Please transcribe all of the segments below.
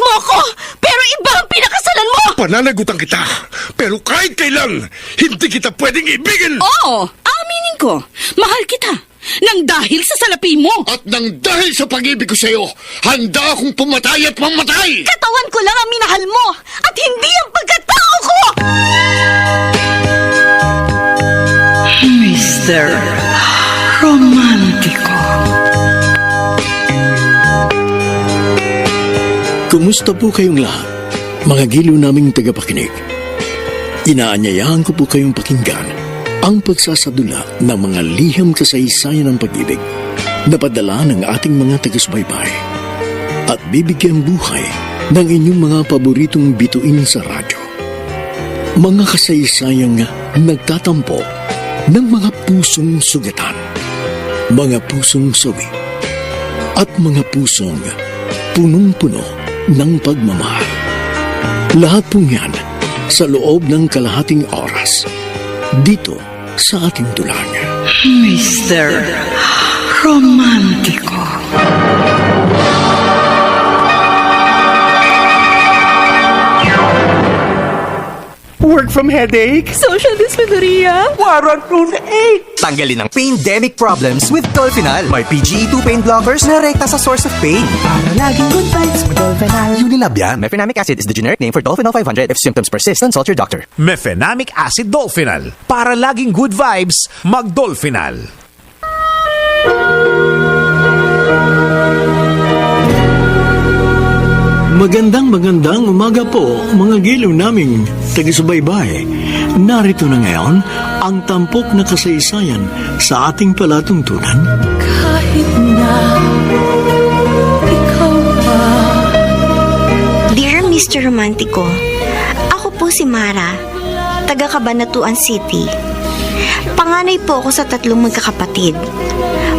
mo ako, pero iba ang pinakasalan mo! Pananagutan kita, pero kahit kailan, hindi kita pwedeng ibigin! Oo, aminin ko, mahal kita. Nang dahil sa salapi mo. At nang dahil sa pag-ibig ko sa'yo, handa akong pumatay at mamatay! Katawan ko lang ang minahal mo, at hindi ang pagkatao ko! Mr. Romantico. Kumusta po kayong lahat, mga giliw naming tagapakinig? Inaanyayahan ko po kayong pakinggan ang pagsasadula ng mga liham kasaysayan ng pag-ibig na padala ng ating mga taga-subaybay at bibigyan buhay ng inyong mga paboritong bituin sa radyo. Mga kasaysayang nagtatampo ng mga pusong sugatan, mga pusong sawi, at mga pusong punong-puno ng pagmamahal. Lahat pong yan sa loob ng kalahating oras dito sa ating dulang. Mr. Romantico. Work from headache? Social dysmenorrhea? Warrant from ache? Tanggalin ang pain-demic problems with Dolphinal. May PGE2 pain blockers na rekta sa source of pain. Para laging good vibes with Dolphinal. Unilab yan. Mefenamic acid is the generic name for Dolphinal 500. If symptoms persist, consult your doctor. Mefenamic acid Dolphinal. Para laging good vibes, mag-Dolphinal. Magandang umaga po, mga giliw naming taga-subaybay. Narito na ngayon ang tampok na kasaysayan sa ating palatuntunan. Kahit na ikaw pa. Dear Mr. Romantico, ako po si Mara, taga Cabanatuan City. Panganay po ako sa 3 magkakapatid.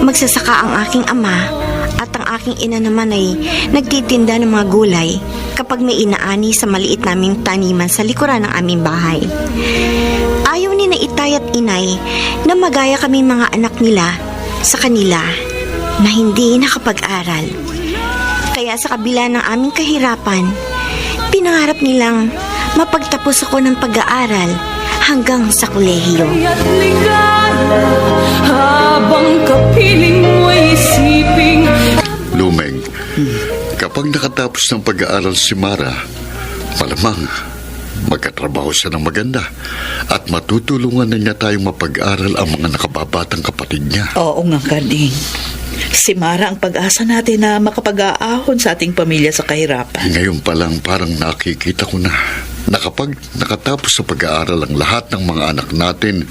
Magsasaka ang aking ama at ang aking ina naman ay nagtitinda ng mga gulay kapag may inaani sa maliit naming taniman sa likuran ng aming bahay. Ayaw ni na itay at inay na magaya kami mga anak nila sa kanila na hindi nakapag-aral. Kaya sa kabila ng aming kahirapan, pinangarap nilang mapagtapos ako ng pag-aaral hanggang sa kolehiyo. At ligala, habang kapiling mo'y isiping. Lumeng, kapag nakatapos ng pag-aaral si Mara, malamang magkatrabaho siya ng maganda at matutulungan na niya tayong mapag-aral ang mga nakababatang kapatid niya. Oo nga, Karding. Si Mara ang pag-asa natin na makapag-aahon sa ating pamilya sa kahirapan. Ngayon pa lang parang nakikita ko na kapag nakatapos sa pag-aaral ang lahat ng mga anak natin,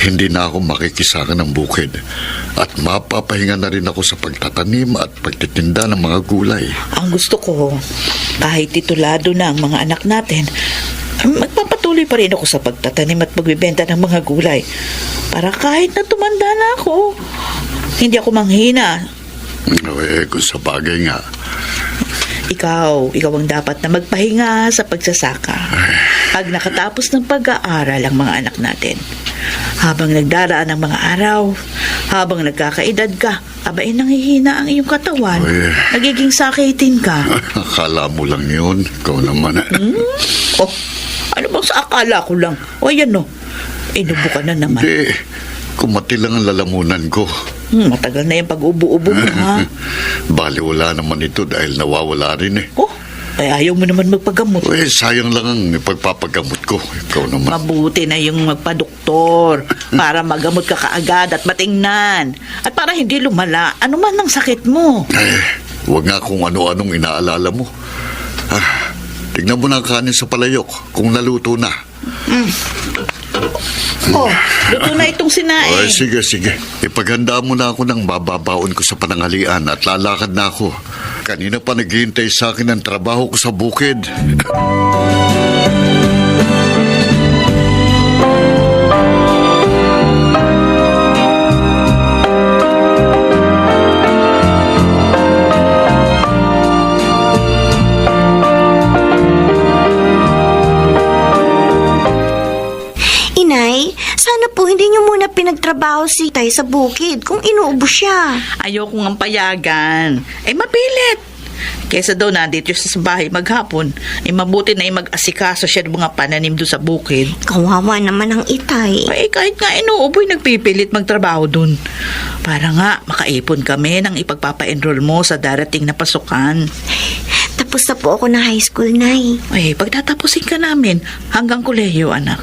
hindi na ako makikisaka ng bukid at mapapahinga na rin ako sa pagtatanim at pagtitinda ng mga gulay. Ang gusto ko, kahit titulado na ang mga anak natin, magpapatuloy pa rin ako sa pagtatanim at pagbibenta ng mga gulay. Para kahit na tumanda na ako, hindi ako manghina. Kung sa bagay nga. Ikaw ang dapat na magpahinga sa pagsasaka. Pag nakatapos ng pag-aaral ang mga anak natin, habang nagdaraan ang mga araw, habang nagkakaedad ka, abay nanghihina ang iyong katawan. Nagiging sakitin ka. Akala mo lang yun. Ikaw naman. Oh, ano bang sa akala ko lang? O yan no, inubo ka na naman. Hindi. Kumati lang ang lalamunan ko. Matagal na yung pag-ubo-ubo mo, ha? Bali, wala naman ito dahil nawawala rin eh. Oh, ay ayaw mo naman magpagamot. Sayang lang ang ipagpapagamot ko. Ikaw naman. Mabuti na yung magpa-doktor para magamot ka kaagad at matingnan. At para hindi lumala, ano man ang sakit mo. Huwag nga kung ano-anong inaalala mo. Tignan mo na ang kanin sa palayok kung naluto na. Oh, luto na itong sinaing. Sige. Ipaghanda mo na ako ng bababaon ko sa panangalian at lalakad na ako. Kanina pa naghihintay sa akin ang trabaho ko sa bukid. Sana po hindi niyo muna pinagtrabaho si Tay sa bukid kung inuubo siya. Ayoko ngang payagan. Mapilit. Kesa daw nandito siya sa bahay maghapon, mabuti na mag-asikaso siya ng mga pananim doon sa bukid. Kawawa naman ang Itay. Ay, kahit nga inuuboy, nagpipilit magtrabaho doon. Para nga, makaipon kami ng ipagpapa-enroll mo sa darating na pasukan. Tapos na po ako ng high school, Nay. Ay, pagtatapusin ka namin hanggang kolehiyo, anak.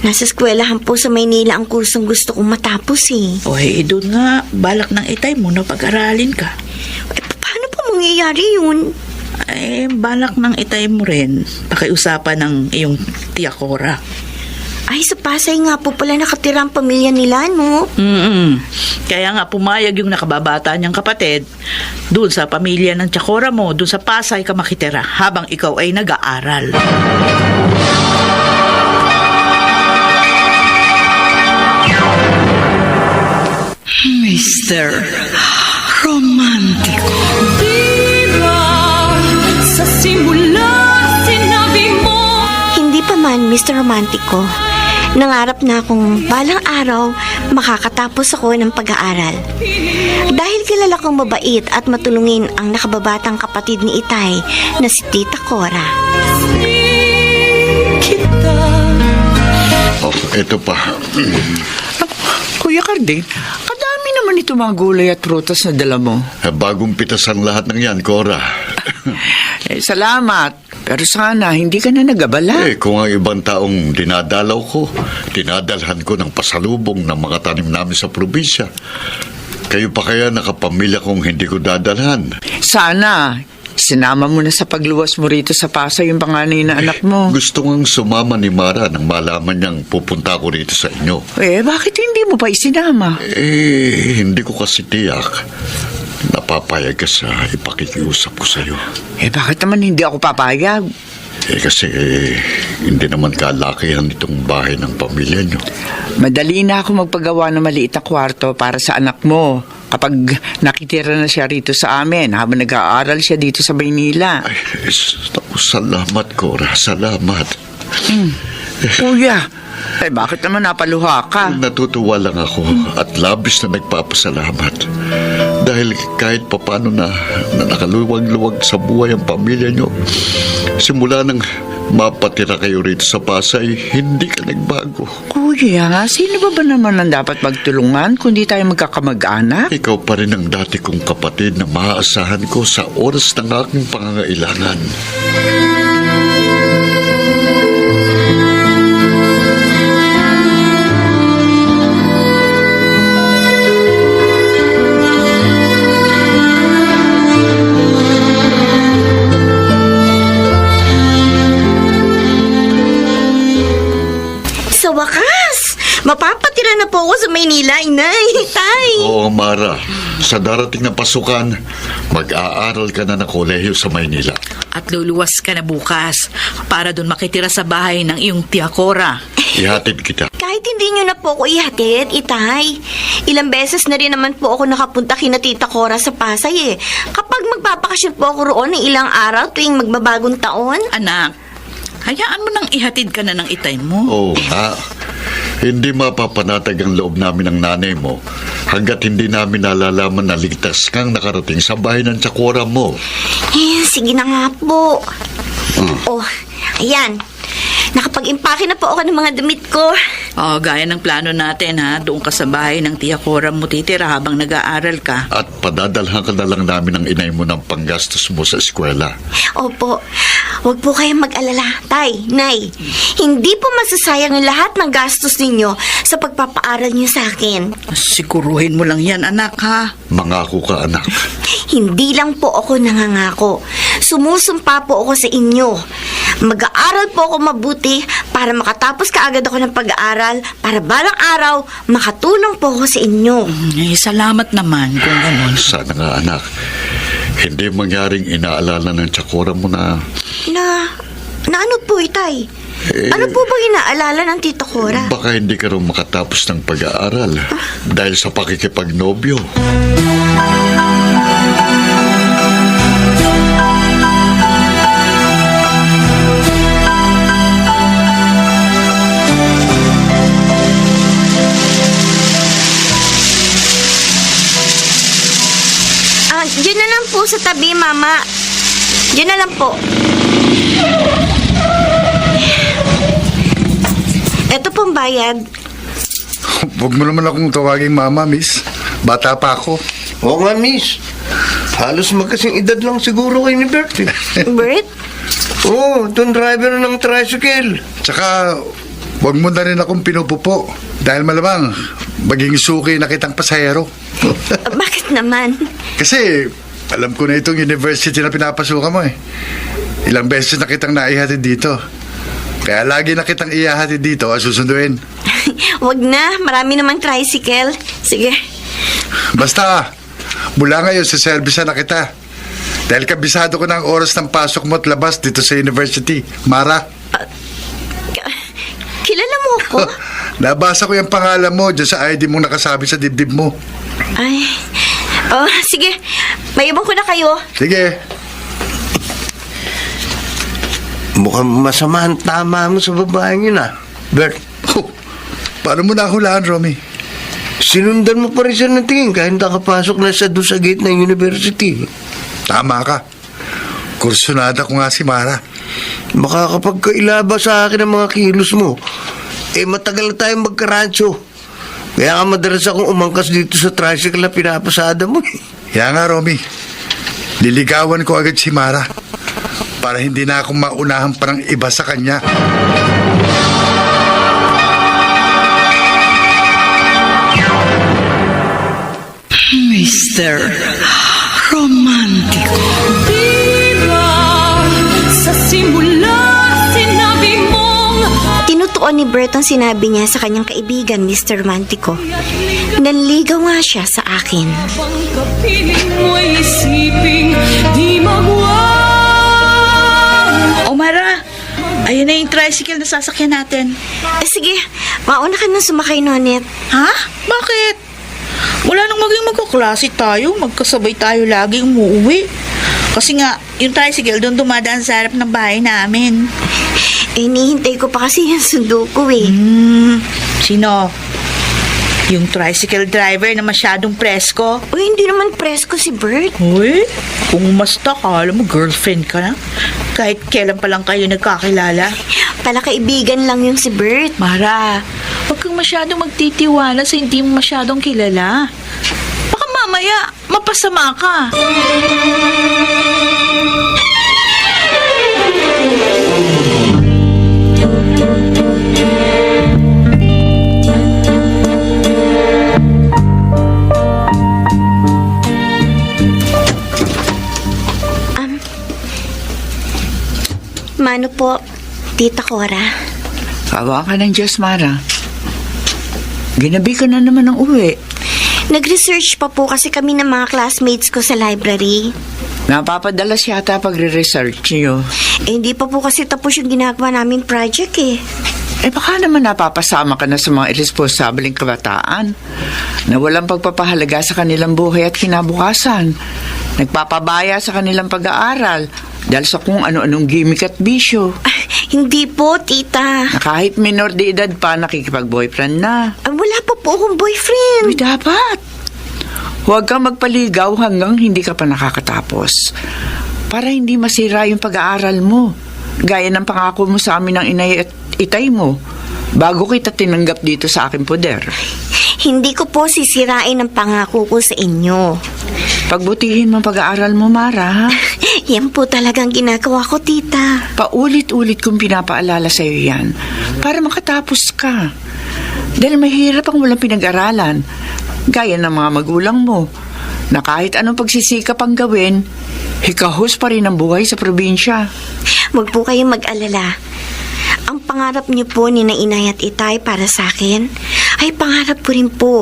Nasa eskwelahan po sa Maynila ang kursong gusto kong matapos eh. Oy, doon nga, balak ng Itay mo na pag-aralin ka. Paano po mangyayari yun? Ay, balak ng Itay mo rin. Pakiusapan ng iyong tiya Cora. Ay, sa Pasay nga po pala nakatira ang pamilya nila, no? Kaya nga pumayag yung nakababata niyang kapatid doon sa pamilya ng Chakora mo, doon sa Pasay ka makitira habang ikaw ay nag-aaral. Mr. Romantico. Sa simula, sinabi mo. Hindi pa man, Mr. Romantico. Nangarap na akong balang araw makakatapos ako ng pag-aaral. Dahil kilala kong mabait at matulungin ang nakababatang kapatid ni Itay na si Tita Cora. Oh, ito pa. Kuya Carding, kadami naman ito mga gulay at prutas na dala mo. Bagong pitasan lahat ng yan, Cora. Salamat. Pero sana, hindi ka na nagabala. Kung ang ibang taong dinadalaw ko, dinadalhan ko ng pasalubong ng mga tanim namin sa probinsya. Kayo pa kaya nakapamilya kung hindi ko dadalhan? Sana, sinama mo na sa pagluwas mo rito sa Pasay yung panganay na anak mo. Gusto ngang sumama ni Mara nang malaman niyang pupunta ako rito sa inyo. Bakit hindi mo pa isinama? Hindi ko kasi tiyak. Napapayag ka sa ipakikiusap ko sa'yo. Bakit naman hindi ako papayag? Kasi hindi naman kalakihan itong bahay ng pamilya niyo. Madali na ako magpagawa ng maliit na kwarto para sa anak mo kapag nakitira na siya rito sa amin habang nag-aaral siya dito sa Maynila. Salamat, Cora. Salamat. Kuya, bakit naman napaluha ka? Natutuwa lang ako at labis na nagpapasalamat. Dahil kahit papano na nakaluwag-luwag sa buhay ang pamilya niyo, simula nang mapatira kayo rito sa Pasay, hindi ka nagbago. Kuya, sino ba naman ang dapat magtulungan kundi tayo magkakamag-anak? Ikaw pa rin ang dati kong kapatid na maaasahan ko sa oras ng aking pangangailangan. Sa wakas, mapapatira na po ako sa Maynila, Inay, Tay. Oo, Mara. Sa darating na pasukan, mag-aaral ka na ng kolehiyo sa Maynila. At luluwas ka na bukas para doon makitira sa bahay ng iyong tiya Cora. Ihatid kita. Kahit hindi nyo na po ako ihatid, Itay. Ilang beses na rin naman po ako nakapunta kina Tita Cora sa Pasay Kapag magpapakasyon po ako roon ng ilang araw tuwing magbabagong taon. Anak, hayaan mo nang ihatid ka na ng Itay mo. Oo, hindi mapapanatag ang loob namin ng nanay mo hanggat hindi namin nalalaman na ligtas kang nakarating sa bahay ng Chakora mo. Sige na nga po. Ayan. Nakapag-impake na po ako ng mga damit ko. Gaya ng plano natin doon ka sa bahay ng tiya Cora mo titira habang nag-aaral ka. At padadalhan ka na lang namin ng inay mo ng panggastos mo sa eskwela. Opo. Huwag po kayong mag-alala, Tay, Nay. Hindi po masasayang ang lahat ng gastos ninyo sa pagpapaaral niyo sa akin. Siguruhin mo lang yan, anak, ha? Mangako ka, anak. Hindi lang po ako nangangako. Sumusumpa po ako sa inyo. Mag-aaral po ako mabuti para makatapos kaagad ako ng pag-aaral para balang araw makatulong po ako sa inyo. Salamat naman kung gano'n. Sana nga, anak. Hindi mangyaring inaalala ng Chakora mo na ano po, Itay? Ano po bang inaalala ng Tita Cora? baka hindi ka rin makatapos ng pag-aaral dahil sa pakikipagnobyo. Diyan na lang po sa tabi, Mama. Diyan na lang po. Ito pong bayad. Huwag mo naman akong tawaging mama, miss. Bata pa ako. Oo nga, miss. Halos magkasing edad lang siguro kayo ni Bert. Bert? Oo, itong driver ng tricycle. Tsaka, huwag mo na rin akong pinupupo. Dahil malamang, maging suki na kitang pasahero. Bakit naman? Kasi, alam ko na itong university na pinapasukan mo eh. Ilang beses na kitang naihatid dito. Kaya lagi na kitang ihahatid dito at susunduin. Wag na, marami namang tricycle. Sige. Basta, mula ngayon sa service na kita. Dahil kabisado ko na ang oras ng pasok mo at labas dito sa university. Mara. Kilala mo ako? Nabasa ko yung pangalan mo dyan sa ID mong nakasabi sa dibdib mo. Ay. Oh, sige. Mayabang ko na kayo. Sige. Mukhang masama ang tama mo sa babaeng yun, Bert. Oh, paano mo nahulaan, Romy? Sinundan mo pa rin siya ng tingin kahit nakapasok na siya doon sa gate ng university. Tama ka. Kursunada ko nga si Mara. Makakapagkailaba sa akin ang mga kilos mo. Matagal na tayong magkarancho. Kaya nga madalas akong umangkas dito sa tricycle na pinapasada mo. Kaya nga, Romy. Liligawan ko agad si Mara para hindi na ako maunahan pa ng iba sa kanya. Mr. Romantico. Sa simula, sinabi mong Tinutuon ni Bert ang sinabi niya sa kanyang kaibigan, Mr. Romantico. Nanligaw nga siya sa akin. bang kapiling mo'y isiping di magwang. O Mara, ayun na yung tricycle na sasakyan natin. Sige, mauna ka nang sumakay, Nonet. Ha? Bakit? Wala nang maging magkaklase tayo. Magkasabay tayo laging umuwi. Kasi nga, yung tricycle doon dumadaan sa harap ng bahay namin. Hinihintay ko pa kasi yung sundo ko Sino? Yung tricycle driver na masyadong presko? Uy, hindi naman presko si Bert. Uy, kung umasta ka, alam mo, girlfriend ka na. Kahit kailan pa lang kayo nagkakilala. Palakaibigan lang yung si Bert. Mara, huwag kang masyadong magtitiwala sa hindi mo masyadong kilala. Baka mamaya, mapasama ka. Mano po, Tita Cora. Awa ka ng Diyos, Mara. Ginabi ka na naman ng uwi. Nag-research pa po kasi kami ng mga classmates ko sa library. Napapadalas yata pagre-research niyo. Hindi pa po kasi tapos yung ginagawa namin project Baka naman napapasama ka na sa mga irresponsableng kabataan na walang pagpapahalaga sa kanilang buhay at kinabukasan. Nagpapabaya sa kanilang pag-aaral dahil sa kung ano-anong gimmick at bisyo. Hindi po, Tita. Na kahit minor de edad pa, nakikipag-boyfriend na. Wala pa po akong boyfriend. Uy, dapat. Huwag kang magpaligaw hanggang hindi ka pa nakakatapos. Para hindi masira yung pag-aaral mo. Gaya ng pangako mo sa amin ng inay at itay mo. Bago kita tinanggap dito sa aking poder. Hindi ko po sisirain ang pangako ko sa inyo. Pagbutihin mo ang pag-aaral mo, Mara, ha? Yan po talagang ginagawa ko, Tita. Paulit-ulit kong pinapaalala sa'yo yan para makatapos ka. Dahil mahirap ang walang pinag-aralan, gaya ng mga magulang mo, na kahit anong pagsisikap ang gawin, hikahos pa rin ang buhay sa probinsya. Huwag po kayong mag-alala. Ang pangarap niyo po ni na Inay at Itay para sa akin, ay pangarap ko rin po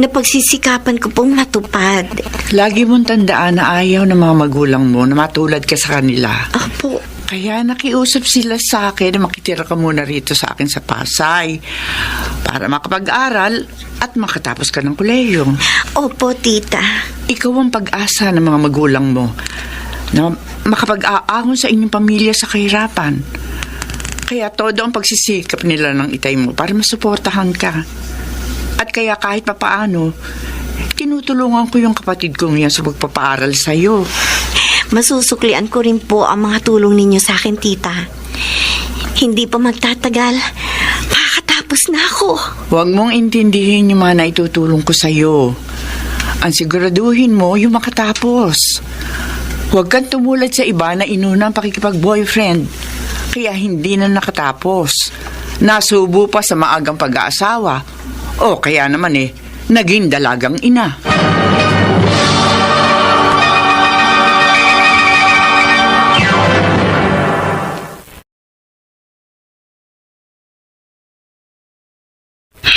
na pagsisikapan ko pong matupad. Lagi mong tandaan na ayaw ng mga magulang mo na matulad ka sa kanila. Opo. Kaya nakiusap sila sa akin na makitira ka muna rito sa akin sa Pasay para makapag-aral at makatapos ka ng kolehiyo. Opo, Tita. Ikaw ang pag-asa ng mga magulang mo na makapag-aahon sa inyong pamilya sa kahirapan. Kaya todo ang pagsisikap nila ng itay mo para masuportahan ka. At kaya kahit papaano, tinutulungan ko yung kapatid kong yan sa pagpapaaral sa'yo. Masusuklian ko rin po ang mga tulong ninyo sa akin, tita. Hindi pa magtatagal. Makakatapos na ako. Huwag mong intindihin yung mga naitutulong ko sa'yo. Ang siguraduhin mo yung makatapos. Huwag kang tumulad sa iba na inuna ang pakikipag-boyfriend. Kaya hindi na nakatapos. Nasubo pa sa maagang pag-aasawa. O kaya naman naging dalagang ina.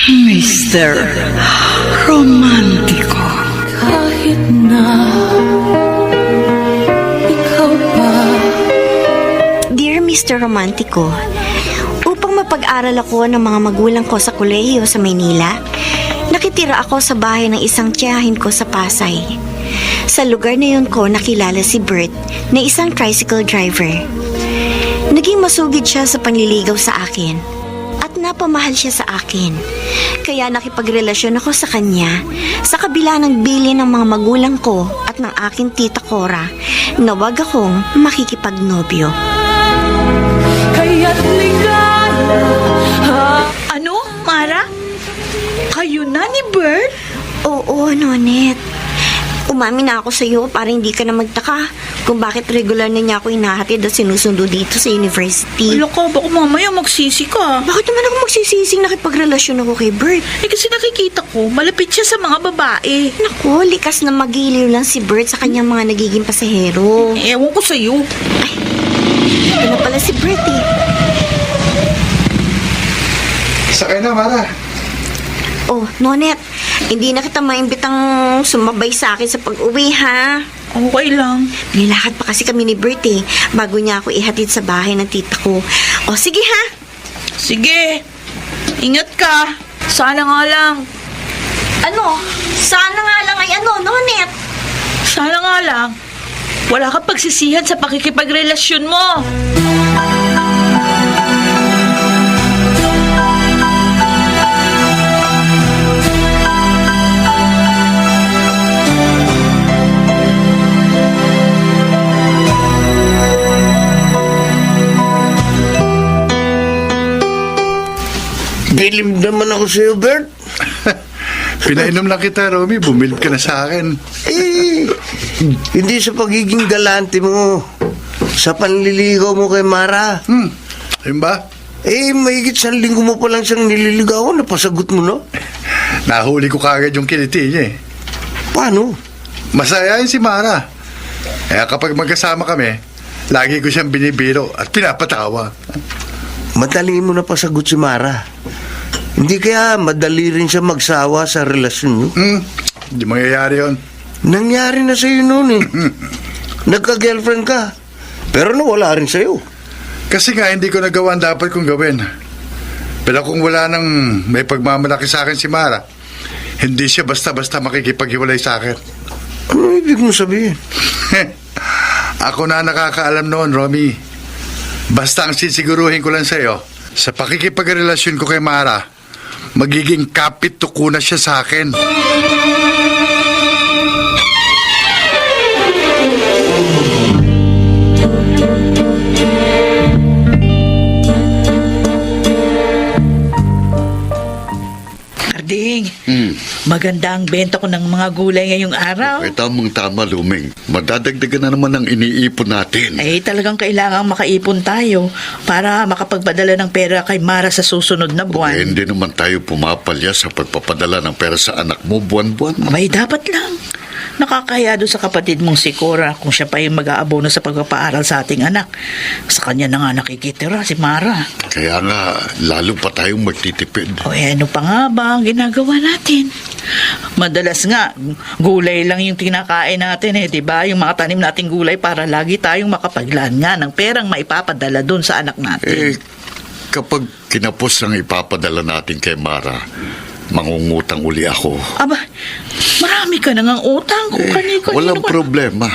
Mr. Romantiko. Kahit na ikaw pa. Dear Mr. Romantico, upang mapag-aral ako ng mga magulang ko sa kolehiyo sa Maynila, nakitira ako sa bahay ng isang tiyahin ko sa Pasay. Sa lugar na yun ko nakilala si Bert na isang tricycle driver. Naging masugid siya sa panliligaw sa akin at napamahal siya sa akin. Kaya nakipagrelasyon ako sa kanya sa kabila ng bilin ng mga magulang ko at ng aking tita Cora na wag akong makikipagnobyo. Kaya't ligaya. Ano, Mara? Kayo na ni Bert? Oo, Nonet. Umamin na ako sa iyo para hindi ka na magtaka kung bakit regular na niya ako inahatid at sinusundo dito sa university. Wala ka, baka mamaya magsisi ka. Bakit naman ako magsisising nakipagrelasyon ako kay Bert? Kasi nakikita ko, malapit siya sa mga babae. Naku, likas na magiliw lang si Bert sa kanyang mga nagiging pasahero. Ewan ko sa'yo. Ito na pala si Bert eh. Sakay na, Mara. Oh, Nonet, hindi na kita maimbitang sumabay sa akin sa pag-uwi, ha? Okay lang. Nilakad pa kasi kami ni Bert eh, bago niya ako ihatid sa bahay ng tita ko. O, sige ha? Sige. Ingat ka. Sana nga lang. Ano? Sana nga lang ay ano, Nonet? Sana nga lang. Wala kang pagsisihan sa pakikipagrelasyon mo. Bilib naman ako sa'yo, Bert. Pinainom lang kita, Romy. Bumilib ka na sa akin. Hindi sa pagiging galante mo. Sa panliligaw mo kay Mara. Ayun ba? Mahigit 1 linggo mo pa lang siyang nililigawan. Napasagot mo, no? Nahuli ko kagad yung kiliti niya Paano? Masaya yun si Mara. Kaya kapag magkasama kami, lagi ko siyang binibiro at pinapatawa. Madali mo na pasagot si Mara. Hindi kaya madali rin siya magsawa sa relasyon niyo? Hindi mangyayari yun. Nangyari na sa'yo noon eh. Nagka-girlfriend ka. Pero nawala rin sa'yo. Kasi nga hindi ko nagawa ang dapat kong gawin. Pero kung wala nang may pagmamalaki sa akin si Mara, hindi siya basta-basta makikipaghiwalay sa akin. Ano ibig mo sabihin? Ako na nakakaalam noon, Romy. Basta ang sisiguruhin ko lang sa'yo, sa pakikipagrelasyon ko kay Mara, magiging kapit tuko na siya sa akin. Karding, maganda ang benta ko ng mga gulay ngayong araw. Ay, tamang-tama, Luming. Madadagdagan na naman ang iniipon natin. Talagang kailangang makaipon tayo para makapagpadala ng pera kay Mara sa susunod na buwan. Hindi naman tayo pumapalya sa pagpapadala ng pera sa anak mo buwan-buwan. Abay, dapat lang. Nakakaya doon sa kapatid mong si Cora kung siya pa yung mag-aabono sa pagpapaaral sa ating anak. Sa kanya na nga nakikitira si Mara. Kaya nga, lalo pa tayong magtitipid. Ano pa nga ba ang ginagawa natin? Madalas nga, gulay lang yung tinakain natin diba? Yung mga tanim nating gulay para lagi tayong makapaglaan nga ng perang maipapadala doon sa anak natin. Kapag kinapos ang ipapadala natin kay Mara, mangungutang uli ako. Aba, marami ka nang utang kung kanino. Walang problema.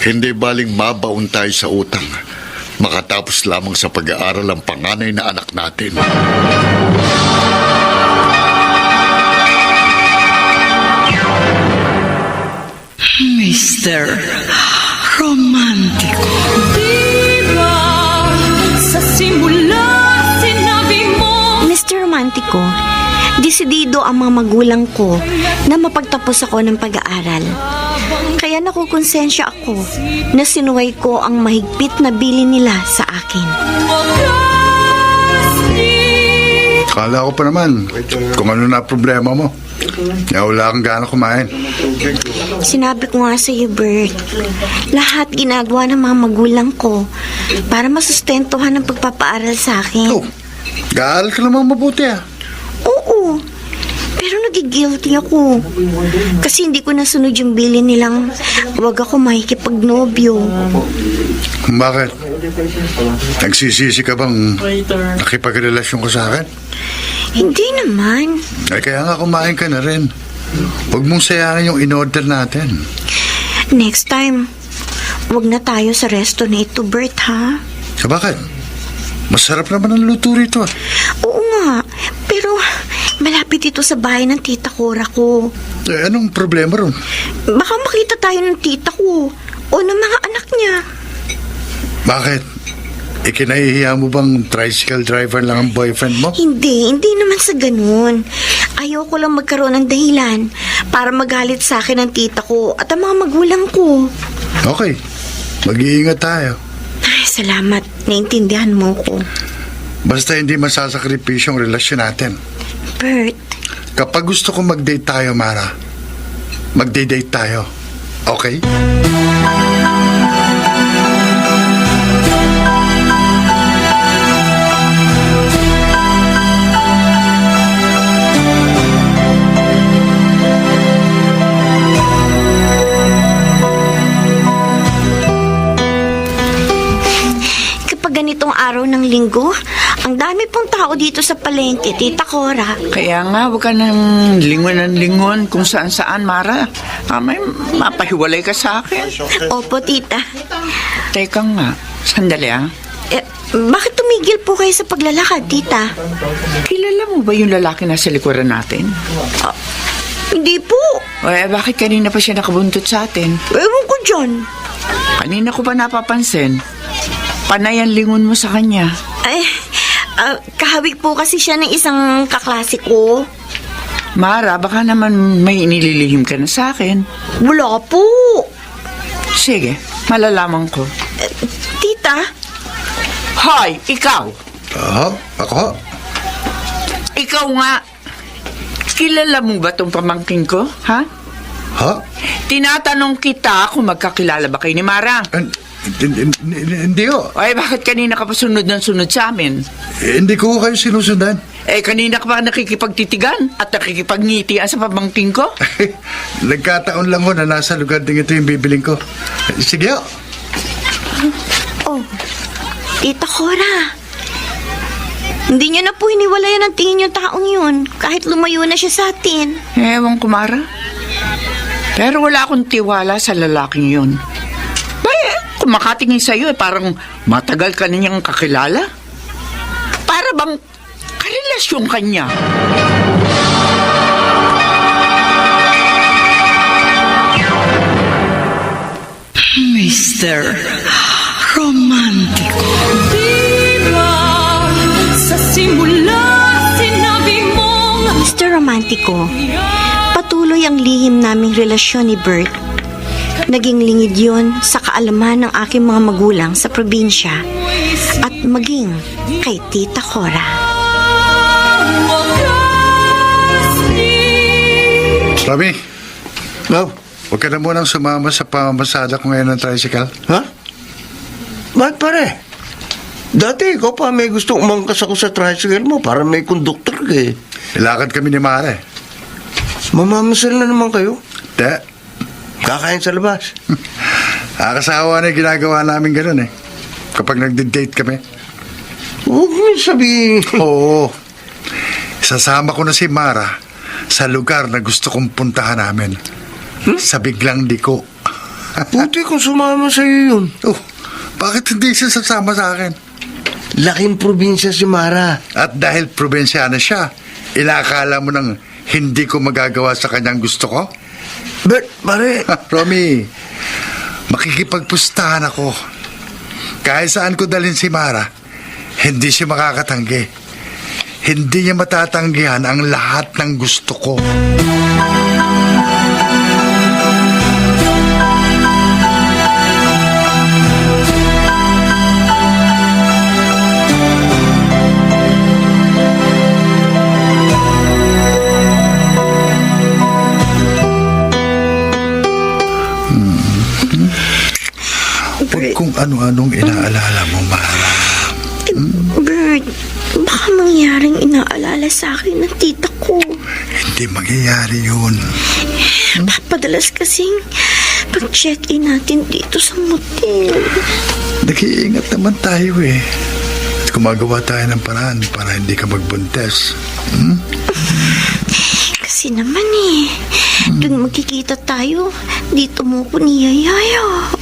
Hindi baling mabaon tayo sa utang. Makatapos lamang sa pag-aaral ang panganay na anak natin. Mr. Romantiko. Desidido ang mga magulang ko na mapagtapos ako ng pag-aaral. Kaya nakukonsensya ako na sinuway ko ang mahigpit na bilin nila sa akin. Kala ko pa naman kung ano na problema mo. Kaya wala kang gana kumain. Sinabi ko nga sa iyo, Bert, lahat ginagawa ng mga magulang ko para masustentuhan ang pagpapaaral sa akin. Oh, gaaral ka naman mabuti ah. Oo, pero nagigilty ako. Kasi hindi ko nasunod yung bilin nilang wag ako makikipagnobyo. Bakit? Nagsisisi ka bang nakipagrelasyon ko sa akin? Hindi naman. Ay kaya nga kumain ka na rin. Huwag mong sayangin yung in-order natin. Next time, wag na tayo sa resto na ito, Bert, ha? Bakit? Masarap naman ang luto rito ah. Oo nga, pero malapit ito sa bahay ng tita Cora ko. Eh, anong problema ron? Baka makita tayo ng tita ko o ng mga anak niya. Bakit? Ikinahihiya mo bang tricycle driver lang ang boyfriend mo? Hindi naman sa ganun. Ayoko lang magkaroon ng dahilan para magalit sa akin ang tita ko at ang mga magulang ko. Okay, mag-iingat tayo. Ay, salamat. Naintindihan mo ko. Basta hindi masasakripisyo ang relasyon natin. Bert. Kapag gusto ko mag-date tayo, Mara, magde-date tayo. Okay? Ganitong araw ng linggo, ang dami pong tao dito sa palengke, Tita Cora. Kaya nga, huwag ka nang lingon kung saan-saan, Mara. May mapahiwalay ka sa akin. Opo, Tita. Teka nga, sandali ah. Bakit tumigil po kayo sa paglalakad, Tita? Kilala mo ba yung lalaki na sa likuran natin? Hindi po. Bakit kanina pa siya nakabuntot sa atin? Ewan ko dyan. Kanina ko ba napapansin? Panay ang lingon mo sa kanya. Kahawig po kasi siya ng isang kaklase ko. Mara, baka naman may inililihim ka na sa akin. Wala po. Sige, malalaman ko. Tita? Hoy, ikaw! Ako? Ikaw nga. Kilala mo ba tong pamangkin ko, ha? Ha? Tinatanong kita kung magkakilala ba kayo ni Mara. Hindi ho. Ay, bakit kanina ka pa sunod ng sunod sa amin? Hindi ko kayo sinusundan. Kanina ka pa nakikipagtitigan at nakikipagnitian sa pamangkin ko? Nagkataon lang ho na nasa lugar din ito yung bibiling ko. Sige ho. Oh, Tita Cora. Hindi niyo na po hiniwalayan ang tingin yung taong yun kahit lumayo na siya sa atin. Ewan ko, Mara. Pero wala akong tiwala sa lalaking yun. Kung makatingin sa'yo, parang matagal ka na niyang kakilala. Para bang karelasyon ka niya. Mr. Romantico. Diba sa simula sinabi mong Mr. Romantico, patuloy ang lihim naming relasyon ni Bert. Naging lingid yun sa kaalaman ng aking mga magulang sa probinsya at maging kay Tita Cora. Romy, No? huwag ka na munang sumama sa pamamasada ko ngayon ng tricycle. Ha? Bakit pare? Dati ikaw pa may gusto umangkas ako sa tricycle mo para may conductor ka eh. Ilakad kami ni Mare. Mamamasal na naman kayo. Te, Kakain sa labas. akasawa na yung ginagawa namin gano'n eh. Kapag nagde-date kami. Huwag mo sabihin. Oo. Sasama ko na si Mara sa lugar na gusto kong puntahan namin. Sa biglang liko. Buti kung sumama sa'yo yun. Oh, bakit hindi siya sasama sa akin? Laking probinsya si Mara. At dahil probinsyana siya, inakala mo nang hindi ko magagawa sa kanyang gusto ko? Bert, pare. Romy, makikipagpustahan ako. Kahit saan ko dalhin si Mara, hindi siya makakatanggi. Hindi niya matatanggihan ang lahat ng gusto ko. Huwag kung ano-anong inaalala mo, Mara. Bert, baka mangyaring inaalala sa akin ng tita ko. Hindi mangyayari yun. Papadalas kasing pag-check-in natin dito sa motel. Nag-iingat naman tayo eh. At gumagawa tayo ng paraan para hindi ka magbuntes. Kasi naman tuwing magkikita tayo, dito mo ko niyayaya.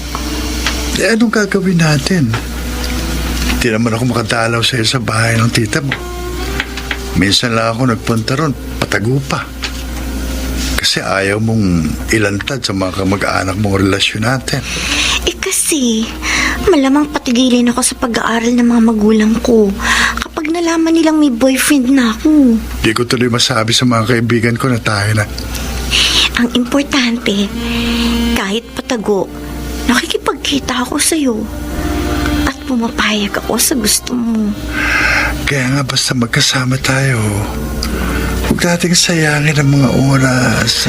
Eh, anong gagawin natin? Hindi naman ako makadalaw sa'yo sa bahay ng tita mo. Minsan lang ako nagpunta ron, patago pa. Kasi ayaw mong ilantad sa mga kamag-anak mong relasyon natin. Kasi, malamang patigilin ako sa pag-aaral ng mga magulang ko kapag nalaman nilang may boyfriend na ako. Di ko tuloy masabi sa mga kaibigan ko na tayo na. Ang importante, kahit patago, nakikipagkita ako sa'yo at pumapayag ako sa gusto mo. Kaya nga basta magkasama tayo, huwag nating sayangin ang mga oras.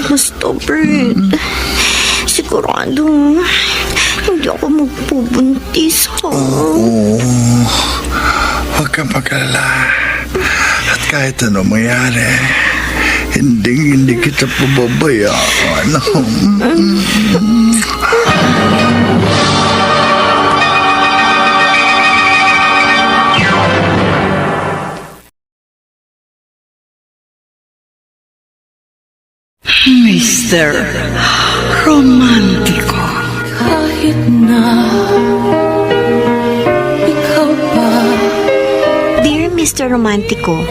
Basta, Bert. Sigurado, hindi ako magpubuntis, ha? Oo. Huwag kang mag-alala. At kahit ano mangyari, hindi kita pababayaan. Mr. Romantiko. Kahit na ikaw pa. Dear Mr. Romantico,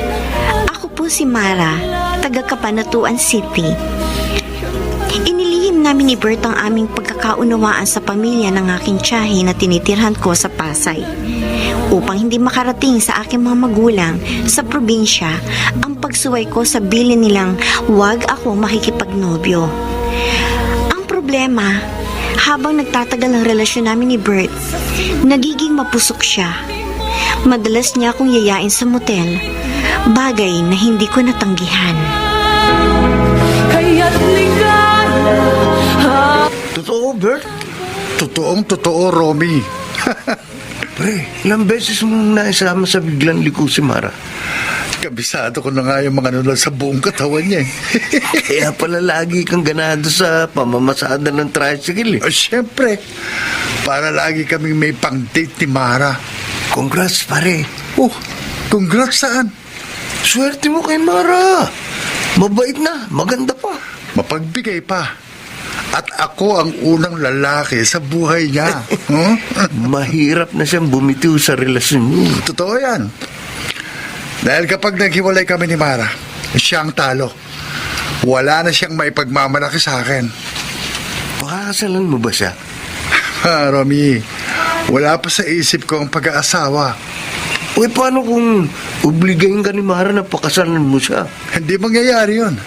ako po si Mara, taga Cabanatuan City. Inilihim namin ni Bert ang aming pagkakaunawaan sa pamilya ng aking tiyahin na tinitirhan ko sa Pasay. Upang hindi makarating sa aking mga magulang sa probinsya ang pagsuway ko sa bilin nilang huwag ako makikipagnobyo. Ang problema, habang nagtatagal ang relasyon namin ni Bert, nagiging mapusok siya. Madalas niya akong yayain sa motel, bagay na hindi ko natanggihan. Kaya't ligaya. Totoo, Bert? Totoo, Romy. Pre, ilang beses mong naisama sa biglang liko si Mara. Kabisado ko na nga yung mga nunal sa buong katawan niya. Kaya pala lagi kang ganado sa pamamasada ng tricycle. Siyempre, para lagi kaming may pang-date ni Mara. Congrats, pare. Oh, congrats saan? Swerte mo kay Mara. Mabait na, maganda pa. Mapagbigay pa. At ako ang unang lalaki sa buhay niya. Mahirap na siyang bumitiw sa relasyon niyo. Totoo yan. Dahil kapag naghiwalay kami ni Mara, siya ang talo. Wala na siyang maipagmamalaki sa akin. Pakakasalan mo ba siya? Romy, wala pa sa isip ko ang pag-aasawa. Uy, paano kung obligayin ka ni Mara na pakasalan mo siya? Hindi mangyayari yun.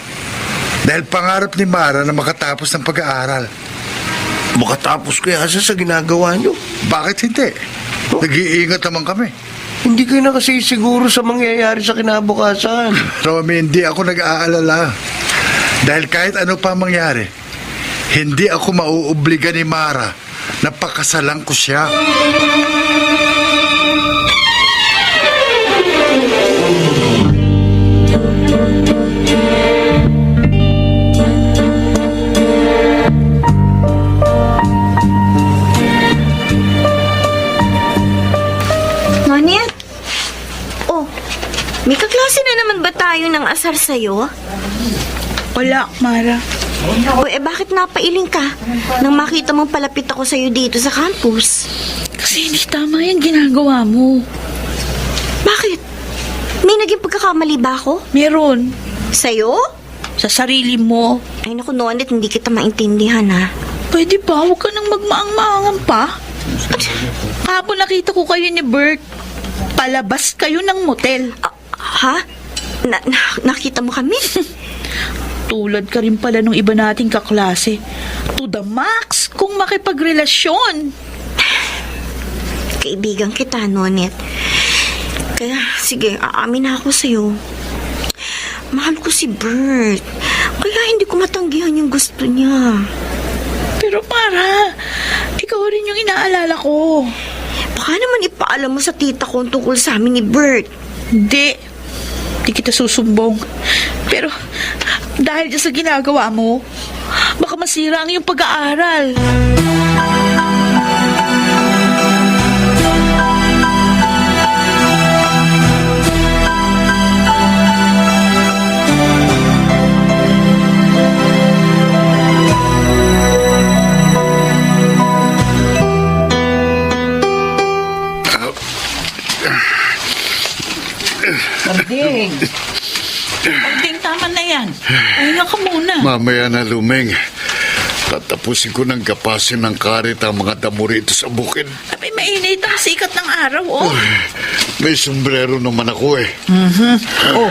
Dahil pangarap ni Mara na makatapos ng pag-aaral. Makatapos kaya siya sa ginagawa niyo? Bakit hindi? Nag-iingat naman kami. Hindi kayo na kasi siguro sa mangyayari sa kinabukasan. Romy, hindi ako nag-aalala. Dahil kahit ano pa mangyari, hindi ako mauobliga ni Mara na pakasalan ko siya. Noniet? Oh, may kaklase na naman ba tayo ng asar sa'yo? Wala, Mara. O bakit napailing ka nang makita mong palapit ako sa'yo dito sa campus? Kasi hindi tama yung ginagawa mo. Bakit? May naging pagkakamali ba ako? Meron. Sa'yo? Sa sarili mo. Ay naku, Nonit, hindi kita maintindihan, ha? Pwede ba? Huwag ka nang magmaang-maangan pa. Kahapon nakita ko kayo ni Bert. palabas kayo ng motel. Ha? Nakita mo kami? Tulad ka rin pala nung iba nating kaklase. To the max kung makipagrelasyon. Kaibigan kita, Nonit. Kaya, sige, aamin na ako sa'yo. Mahal ko si Bert. Kaya hindi ko matanggihan yung gusto niya. Pero para, ikaw rin yung inaalala ko. Baka naman ipaalam mo sa tita ko tungkol sa amin ni Bert. Hindi kita susumbong. Pero, dahil dyan sa ginagawa mo, baka masira ang iyong pag-aaral. Karding. Karding, tama na yan. Uhinga ka muna. Mamaya na, Lumeng. Tatapusin ko ng gapasin ng karit ang mga damo rito sa bukid. Abay, mainit ang sikat ng araw, oh. May sombrero naman ako eh. Oh,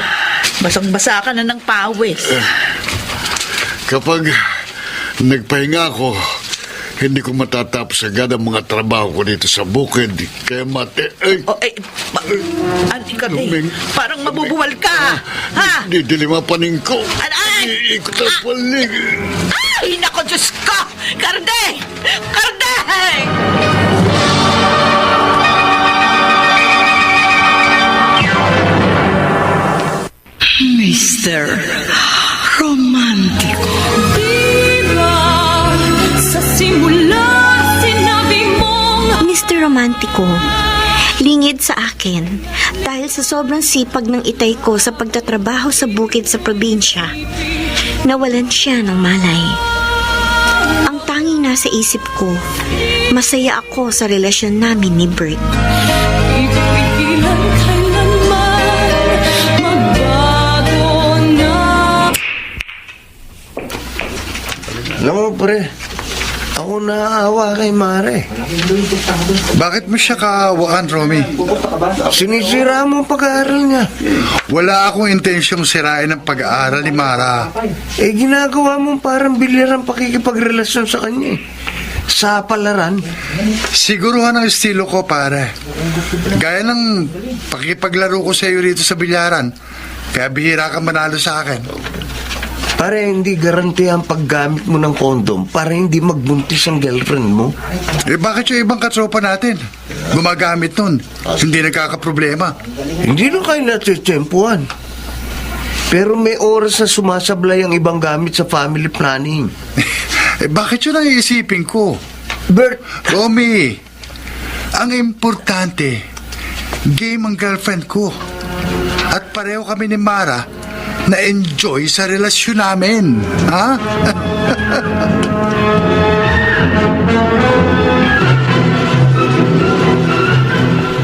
basang-basa ka na ng pawis. Kapag nagpahinga ako, hindi ko matatapos agad ang mga trabaho ko dito sa bukid. Kaya Karding, parang mabubuwal ka. Ha? Didilim ang paning ko. Ay! Ikot ang panig. Ay, nako, Diyos ko! Karding! Karding! Mr. Romantico. Diba sa simula sinabi mong Mr. Romantico, lingid sa akin dahil sa sobrang sipag ng itay ko sa pagtatrabaho sa bukid sa probinsya, nawalan siya ng malay. Ang tanging nasa isip ko, masaya ako sa relasyon namin ni Bert. ipigilan kailanman magbago na. Alam mo, pre, ako naaawa kay Mare. Bakit mo siya kaawaan, Romy? Sinisira mo ang pag-aaral niya. Wala akong intensyong sirain ang pag-aaral ni Mara. Ginagawa mo parang bilirang pakikipagrelasyon sa kanya eh. Sa palaran. Siguruhan ang estilo ko, pare. Gaya ng pakipaglaro ko sa iyo rito sa bilyaran. Kaya bihira ka manalo sa akin. Para hindi garanti ang paggamit mo ng kondom para hindi magbuntis ang girlfriend mo. Bakit yung ibang katropa natin gumagamit nun? Hindi nagkakaproblema. Hindi na kayo natitsempuhan. Pero may oras na sumasablay ang ibang gamit sa family planning. Bakit yun ang iisipin ko? Bert! Romy, ang importante, game ang girlfriend ko. At pareho kami ni Mara na-enjoy sa relasyon namin. Ha?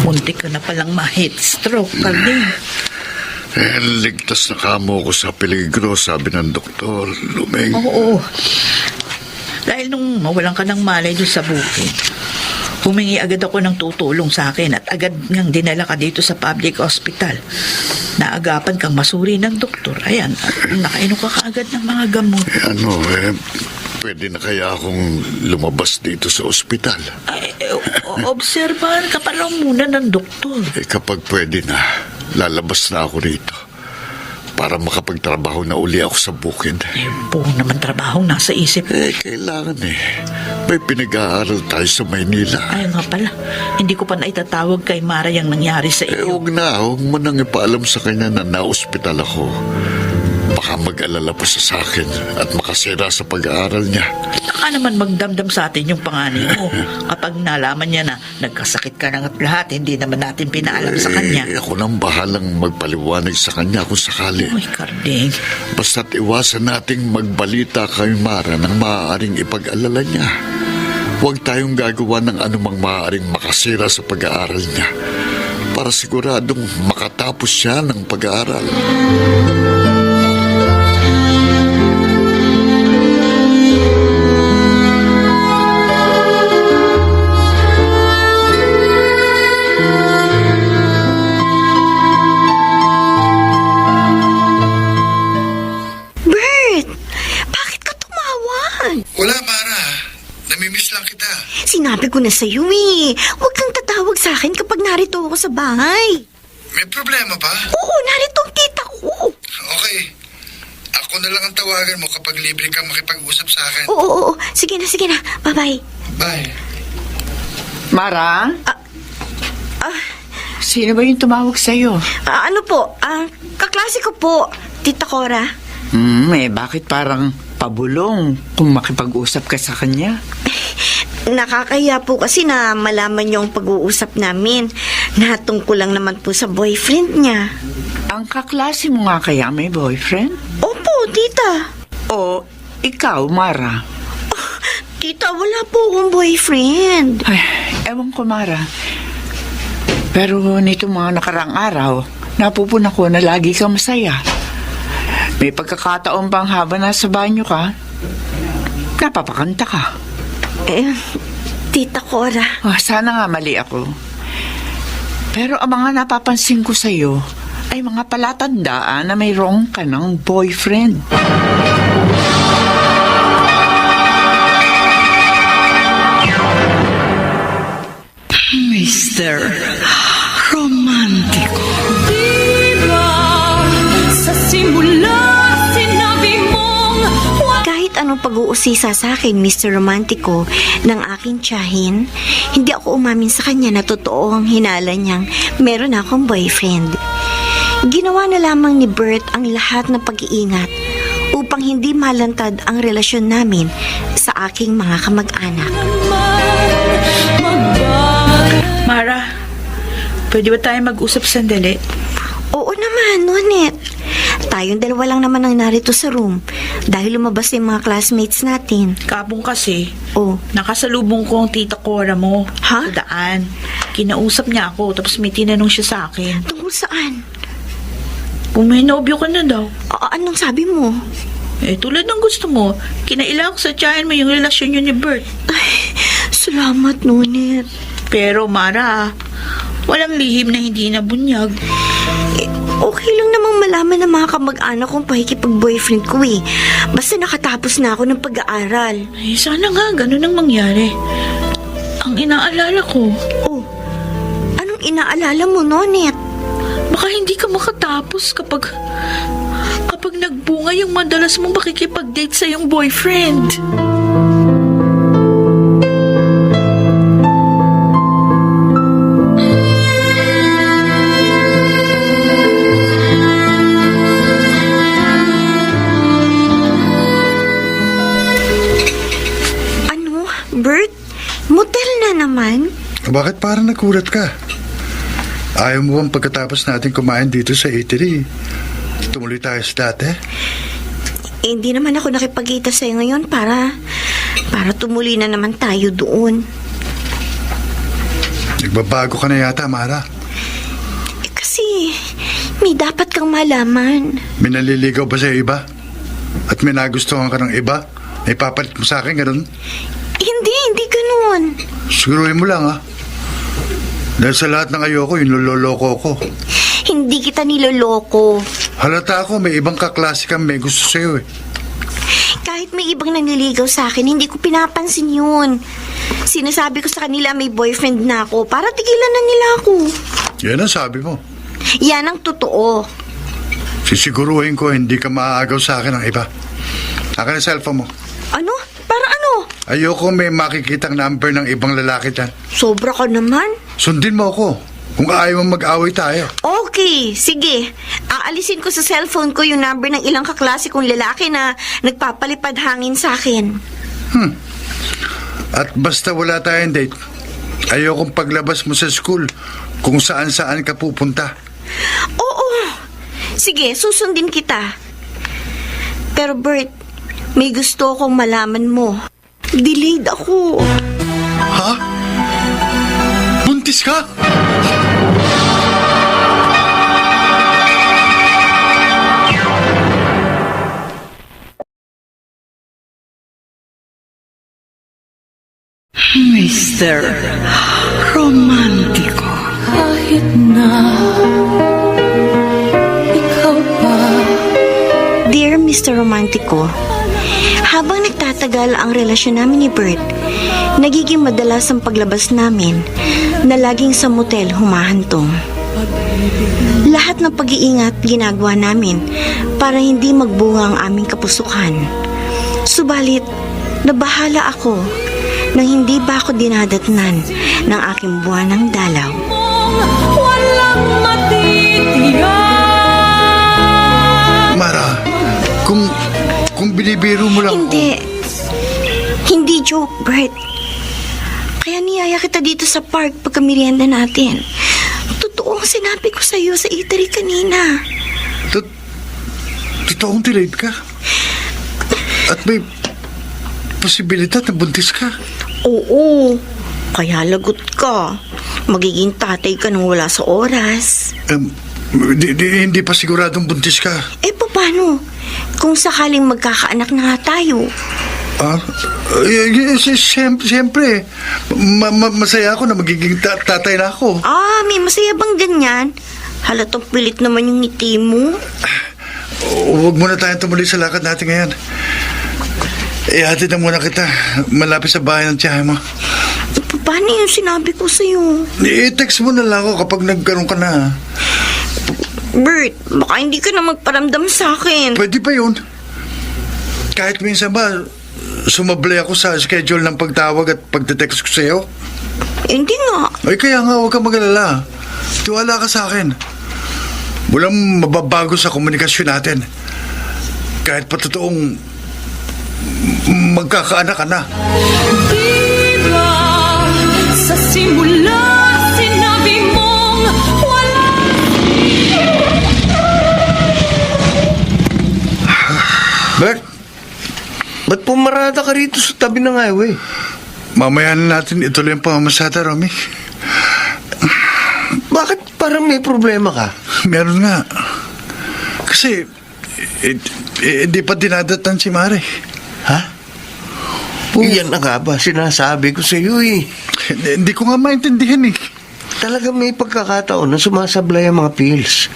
Muntik ka na palang ma-heat stroke, Karding. Ligtas na kamo ko sa peligro, sabi ng doktor, Lumeng. Oo. Dahil nung mawalan ka ng malay doon sa bukid, humingi agad ako ng tutulong sa akin at agad ngang dinala ka dito sa public hospital. Naagapan kang masuri ng doktor. Ayan, nakainom ka kaagad ng mga gamot. Pwede na kaya akong lumabas dito sa ospital? Obserbahan ka pa lang muna ng doktor. Kapag pwede na, lalabas na ako rito para makapagtrabaho na uli ako sa bukid. Buong naman trabaho nasa isip. Kailangan May pinag-aaral tayo sa Maynila. Ay nga pala, hindi ko pa naitatawag kay Mara yung nangyari sa iyo. Huwag mo nang ipaalam sa kanya na na-ospital ako. Baka mag-alala pa siya sa akin at makasira sa pag-aaral niya. Saka naman magdamdam sa atin yung panganay mo. Kapag nalaman niya na nagkasakit ka na at lahat, hindi naman natin pinaalam sa kanya. Ako nang bahalang magpaliwanag sa kanya kung sakali. Uy, Karding. Basta't iwasan nating magbalita kay Mara ng maaaring ipag-alala niya. Huwag tayong gagawa ng anumang maaaring makasira sa pag-aaral niya para siguradong makatapos siya ng pag-aaral. Namimiss lang kita. Sinabi ko na sa'yo eh. Huwag kang tatawag sa akin kapag narito ako sa bahay. May problema ba? Oo, narito ang tita ko. Okay. Ako na lang ang tawagan mo kapag libre kang makipag-usap sa akin. Oo. Sige na. Bye-bye. Bye. Mara? Sino ba yung tumawag sa'yo? Ano po? Kaklase ko po, Tita Cora. Bakit parang pabulong kung makipag-usap ka sa kanya? Nakakaya po kasi na malaman niyo ang pag-uusap namin. Natungkol lang naman po sa boyfriend niya. Ang kaklase mo nga kaya may boyfriend? Opo, tita. O ikaw, Mara? Tita, wala po akong boyfriend. Ay, ewan ko, Mara. Pero nito mga nakarang araw, napupuna ko na lagi kang masaya. May pagkakataon pang habang nasa banyo ka, napapakanta ka. Tita Cora. Sana nga mali ako. Pero ang mga napapansin ko sa'yo ay mga palatandaan na mayroong ka ng boyfriend. Mr. Romantico. Diba sa simula sinabi mong Kahit anong pag-uusisa sa akin, Mr. Romantico, ng aking tiyahin, hindi ako umamin sa kanya na totoo ang hinala niyang meron akong boyfriend. Ginawa na lamang ni Bert ang lahat ng pag-iingat upang hindi malantad ang relasyon namin sa aking mga kamag-anak. Mara, pwede ba tayo mag-usap sandali? Oo naman, Nonet. Tayong dalawa lang naman ang narito sa room dahil lumabas yung mga classmates natin. Kapong kasi, Oh, nakasalubong ko ang tita Cora mo. Ha? Sa daan. Kinausap niya ako, tapos may tinanong siya sa akin. tungkol saan? Kung may nobyo ka na daw. Anong sabi mo? Tulad ng gusto mo, kinailangan ko sa tiyahin mo yung relasyon niyo ni Bert. Ay, salamat, Nonet. Pero Mara, walang lihim na hindi nabunyag. Okay lang namang malaman ng mga kamag-anak kong pakikipag-boyfriend ko eh. Basta nakatapos na ako ng pag-aaral. Sana nga ganun ang mangyari. Ang inaalala ko, Oh, anong inaalala mo, Nonet? baka hindi ka makatapos kapag nagbunga yung madalas mong makikipag-date sa iyong boyfriend. Ano? Bert? Motel na naman? Bakit parang nagulat ka? Ayaw mo bang pagkatapos natin kumain dito sa eatery, tumuloy tayo sa dati? Hindi naman ako nakipagkita sa'yo ngayon para tumuloy na naman tayo doon. Nagbabago ka na yata, Mara. Kasi may dapat kang malaman. May naliligaw ba sa iba? At may nagustuhan ka ng iba? May papalit mo sa akin, ganun? Hindi ganun. Siguruhin mo lang, ha? Dahil sa lahat ng ayoko, yung loloko ko. Hindi kita niloloko. Halata ako, may ibang kaklase kang may gusto sa'yo eh. Kahit may ibang nanliligaw sa akin, hindi ko pinapansin yun. Sinasabi ko sa kanila may boyfriend na ako para tigilan na nila ako. Yan ang sabi mo. Yan ang totoo. Sisiguruhin ko hindi ka maaagaw sa akin ng iba. Akin ang cellphone mo. Ano? Para ano? Ayoko may makikitang number ng ibang lalaki dyan. Sobra ka naman. Sundin mo ako kung ayaw mo mag-away tayo. Okay, sige. Aalisin ko sa cellphone ko yung number ng ilang kaklase kong lalaki na nagpapalipad hangin sa akin. At basta wala tayong date, ayokong paglabas mo sa school kung saan-saan ka pupunta. Oo. Sige, susundin kita. Pero Bert, may gusto akong malaman mo. Delayed ako. Ha? Buntis ka? Mr. Romantico. kahit na ikaw pa Dear Mr. Romantico, habang nagtatagal ang relasyon namin ni Bert, nagiging madalas ang paglabas namin na laging sa motel humahantong. Lahat ng pag-iingat ginagawa namin para hindi magbunga ang aming kapusukan. Subalit, nabahala ako nang hindi ba ako dinadatnan ng aking buwan ng dalaw. Walang matitiyak. Mara, kung binibiro mo lang Hindi joke, Bert. Kaya niyaya kita dito sa park pagka merienda natin. Totoo ang sinabi ko sa iyo sa eatery kanina. Totoong delayed ka? At may posibilidad na buntis ka? Oo, kaya lagot ka. Magiging tatay ka nang wala sa oras. Hindi pa siguradong buntis ka. Paano? Kung sakaling magkakaanak na nga tayo. Siyempre. Masaya ako na magiging tatay na ako. May masaya bang ganyan? Halatang pilit naman yung ngiti mo. Huwag muna tayong tumuloy sa lakad natin ngayon. Ihatid na muna kita malapit sa bahay ng tiyahe mo. Paano yung sinabi ko sa'yo? I-text mo na lang ako kapag nagkaroon ka na. Bert, baka hindi ka na magparamdam sa akin. Pwede pa yun. Kahit minsan ba, sumablay ako sa schedule ng pagtawag at pagte-text ko sa'yo. Hindi nga. Kaya nga, huwag kang mag-alala. Tiwala ka sa akin. Walang mababago sa komunikasyon natin. Kahit pa totoong magkakaanak ka na. Diba sa simula sinabi mong wala. Bert, ba't pumarada ka rito sa tabi ng highway? Mamaya na natin ituloy ang pamamasada, Romy. Bakit parang may problema ka? Meron nga. Kasi, hindi pa dinadatan si Mare. Ha? Yan na nga ba sinasabi ko sa iyo eh. Hindi ko nga maintindihan eh. Talaga may pagkakataon na sumasablay ang mga pills.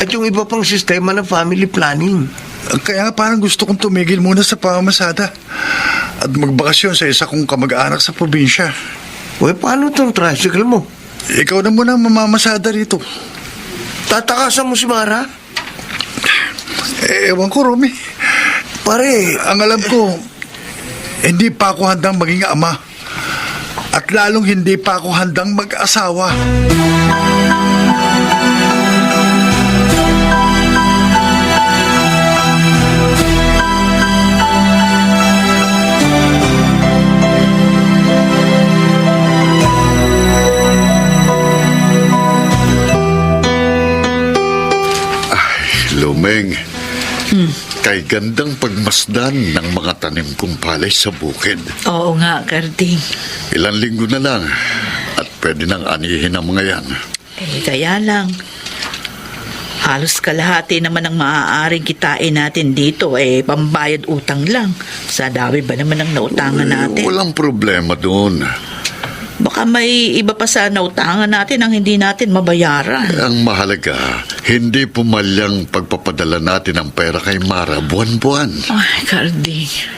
At yung iba pang sistema ng family planning. Kaya parang gusto kong tumigil muna sa pamamasada at magbakasyon sa isa kong kamag-anak sa probinsya. Paano itong tricycle mo? Ikaw na muna mamamasada rito. Tatakasan mo si Mara? Ewan ko, Romy. Pare, ang alam ko, hindi pa ako handang maging ama. At lalong hindi pa ako handang mag-asawa. Lumeng, kay gandang pagmasdan ng mga tanim kong palay sa bukid. Oo nga, Karding. Ilang linggo na lang at pwede nang anihin ang mga yan. Kaya lang, halos kalahati naman ang maaaring kitain natin dito pambayad utang lang. Sa dami ba naman ang nautangan natin? Walang problema doon. Baka may iba pa sa nautangan natin ang hindi natin mabayaran. Ang mahalaga, hindi pumalyang pagpapadala natin ng pera kay Mara buwan-buwan. Ay, Karding.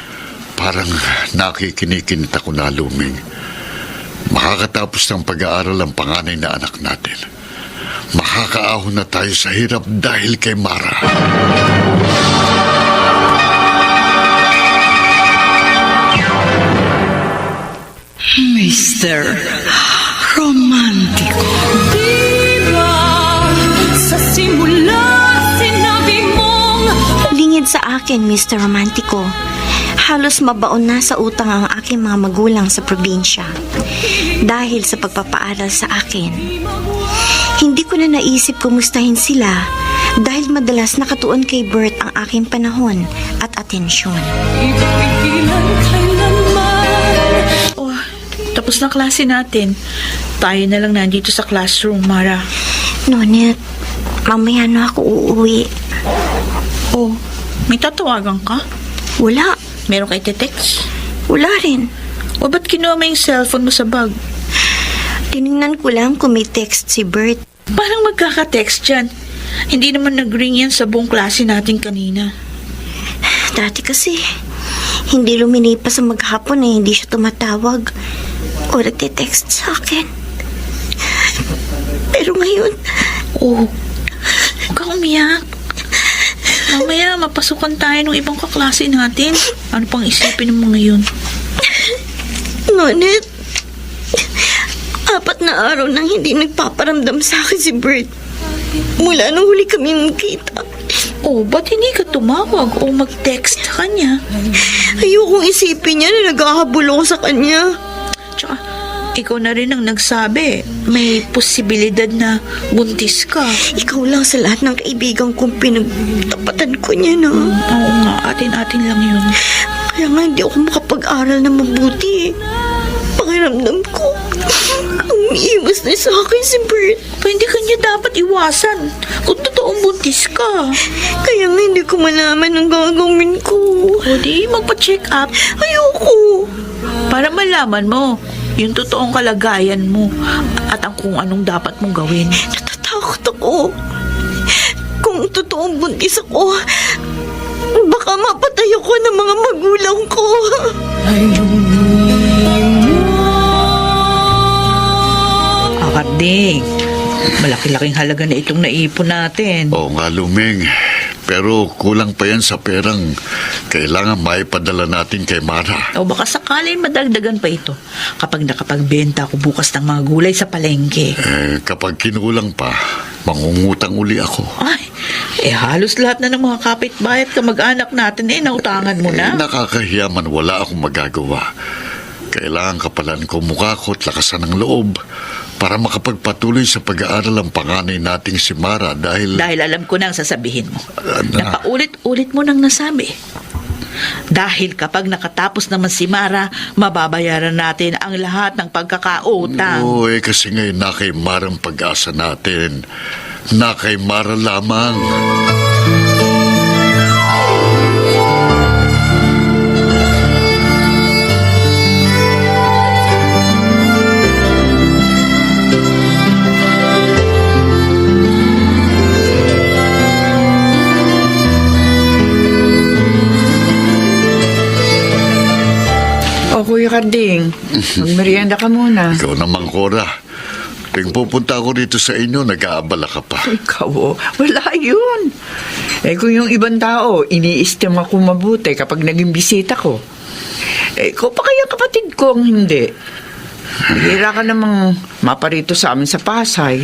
Parang nakikinikinit ako na, Luming. Makakatapos ng pag-aaral ang panganay na anak natin. Makakaahon na tayo sa hirap dahil kay Mara. Mr. Romantico. Diba sa simula sinabi mong Lingid sa akin, Mr. Romantico. Halos mabaon na sa utang ang aking mga magulang sa probinsya dahil sa pagpapaaral sa akin. Hindi ko na naisip kumustahin sila dahil madalas nakatuon kay Bert ang aking panahon at atensyon. ipigilan kailanman. Tapos na klase natin. Tayo na lang nandito sa classroom, Mara. Nonit, mamaya na ako uuwi. May tatawagan ka? Wala. Meron kay text? Wala rin. O ba't kinuha mo yung cellphone mo sa bag? Tinignan ko lang kung may text si Bert. Parang magkaka-text yan. Hindi naman nag-ring yan sa buong klase natin kanina. Dati kasi, hindi lumilipas sa maghapon na hindi siya tumatawag o nagte-text sa akin. Pero ngayon, Oh, huwag kang umiyak. Mamaya, mapasukan tayo ng ibang kaklase natin. Ano pang isipin mo ngayon? ngunit, 4 na araw nang hindi nagpaparamdam sa akin si Bert. Mula nung huli kami magkita. Oh, ba't hindi ka tumawag o mag-text sa kanya? Ayokong isipin niya na naghahabol ako sa kanya. Tsaka, ikaw na rin ang nagsabi. May posibilidad na buntis ka. Ikaw lang sa lahat ng kaibigan kong pinagtapatan ko niya na. Oo nga, atin-atin lang yun. Kaya nga hindi ako makapag-aral na mabuti. Pakiramdam ko, umiiwas na sa akin si Bert. Pa, hindi ka niya dapat iwasan kung totoong buntis ka. Kaya nga hindi ko malaman ang gagawin ko. O di, magpa-check up. Ayoko. Para malaman mo yung totoong kalagayan mo at ang kung anong dapat mong gawin. Natatakot ako. Kung totoong buntis ako, baka mapatay ako ng mga magulang ko. Akarding, malaki-laking halaga na itong naipon natin. Oo nga, Luming. Pero kulang pa yan sa perang kailangan maipadala natin kay Mara. O baka sakaling madagdagan pa ito kapag nakapagbenta ako bukas ng mga gulay sa palengke. Kapag kinulang pa, mangungutang uli ako. Ay, halos lahat na ng mga kapitbahay at kamag-anak natin nautangan mo na. Nakakahiya man, wala akong magagawa. Kailangan kapalan ko mukha ko at lakasan ng loob para makapagpatuloy sa pag-aaral ang panganay nating si Mara dahil alam ko na ang sasabihin mo. Napaulit-ulit mo nang nasabi. Dahil kapag nakatapos naman si Mara, mababayaran natin ang lahat ng pagkakautang. Oo, kasi ngayon na kay Mara ang pag-asa natin. Na kay Mara lamang. O, Kuya Karding, magmerienda ka muna. Ikaw naman, Cora. Tuwing pupunta ako dito sa inyo, nag-aabala ka pa. Ikaw, wala yun. Kung yung ibang tao, iniistim ako mabuti kapag naging bisita ko. Ikaw pa kaya kapatid ko ang hindi. Hira ka namang maparito sa amin sa Pasay.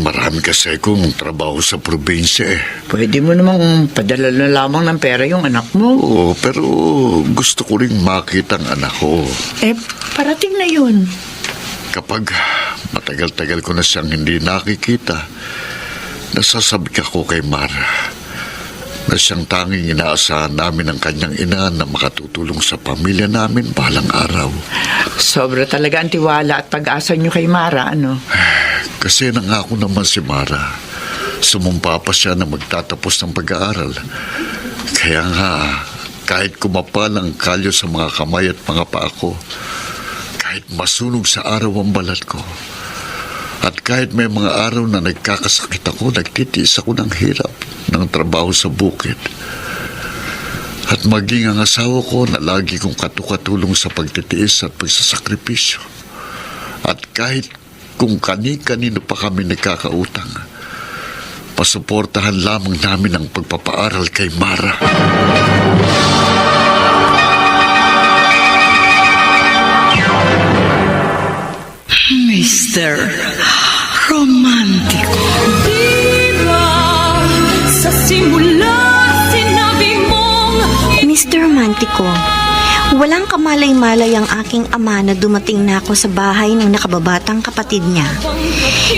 Marami kasi kong trabaho sa probinsya Pwede mo namang padala na lamang ng pera yung anak mo. Oo, pero gusto ko rin makita ang anak ko. Parating na yun. Kapag matagal-tagal ko na siyang hindi nakikita, nasasabik ako kay Mara na siyang tanging inaasahan namin ng kanyang ina na makatutulong sa pamilya namin balang araw. Sobra talaga ang tiwala at pag-asa niyo kay Mara, ano? Kasi nangako naman si Mara, sumumpa pa siya na magtatapos ng pag-aaral. Kaya nga, kahit kumapal ang kalyo sa mga kamay at mga paa ko, kahit masunog sa araw ang balat ko, at kahit may mga araw na nagkakasakit ako, nagtitiis ako ng hirap ng trabaho sa bukid. At maging ang asawa ko na lagi kong katukatulong sa pagtitiis at pagsasakripisyo. At kahit kung kani-kanino pa kami nagkakautang, pasuportahan lamang namin ang pagpapaaral kay Mara. Mr. Romantico. Diba sa simula sinabi mong Mr. Romantico, walang kamalay-malay ang aking ama na dumating na ako sa bahay ng nakababatang kapatid niya.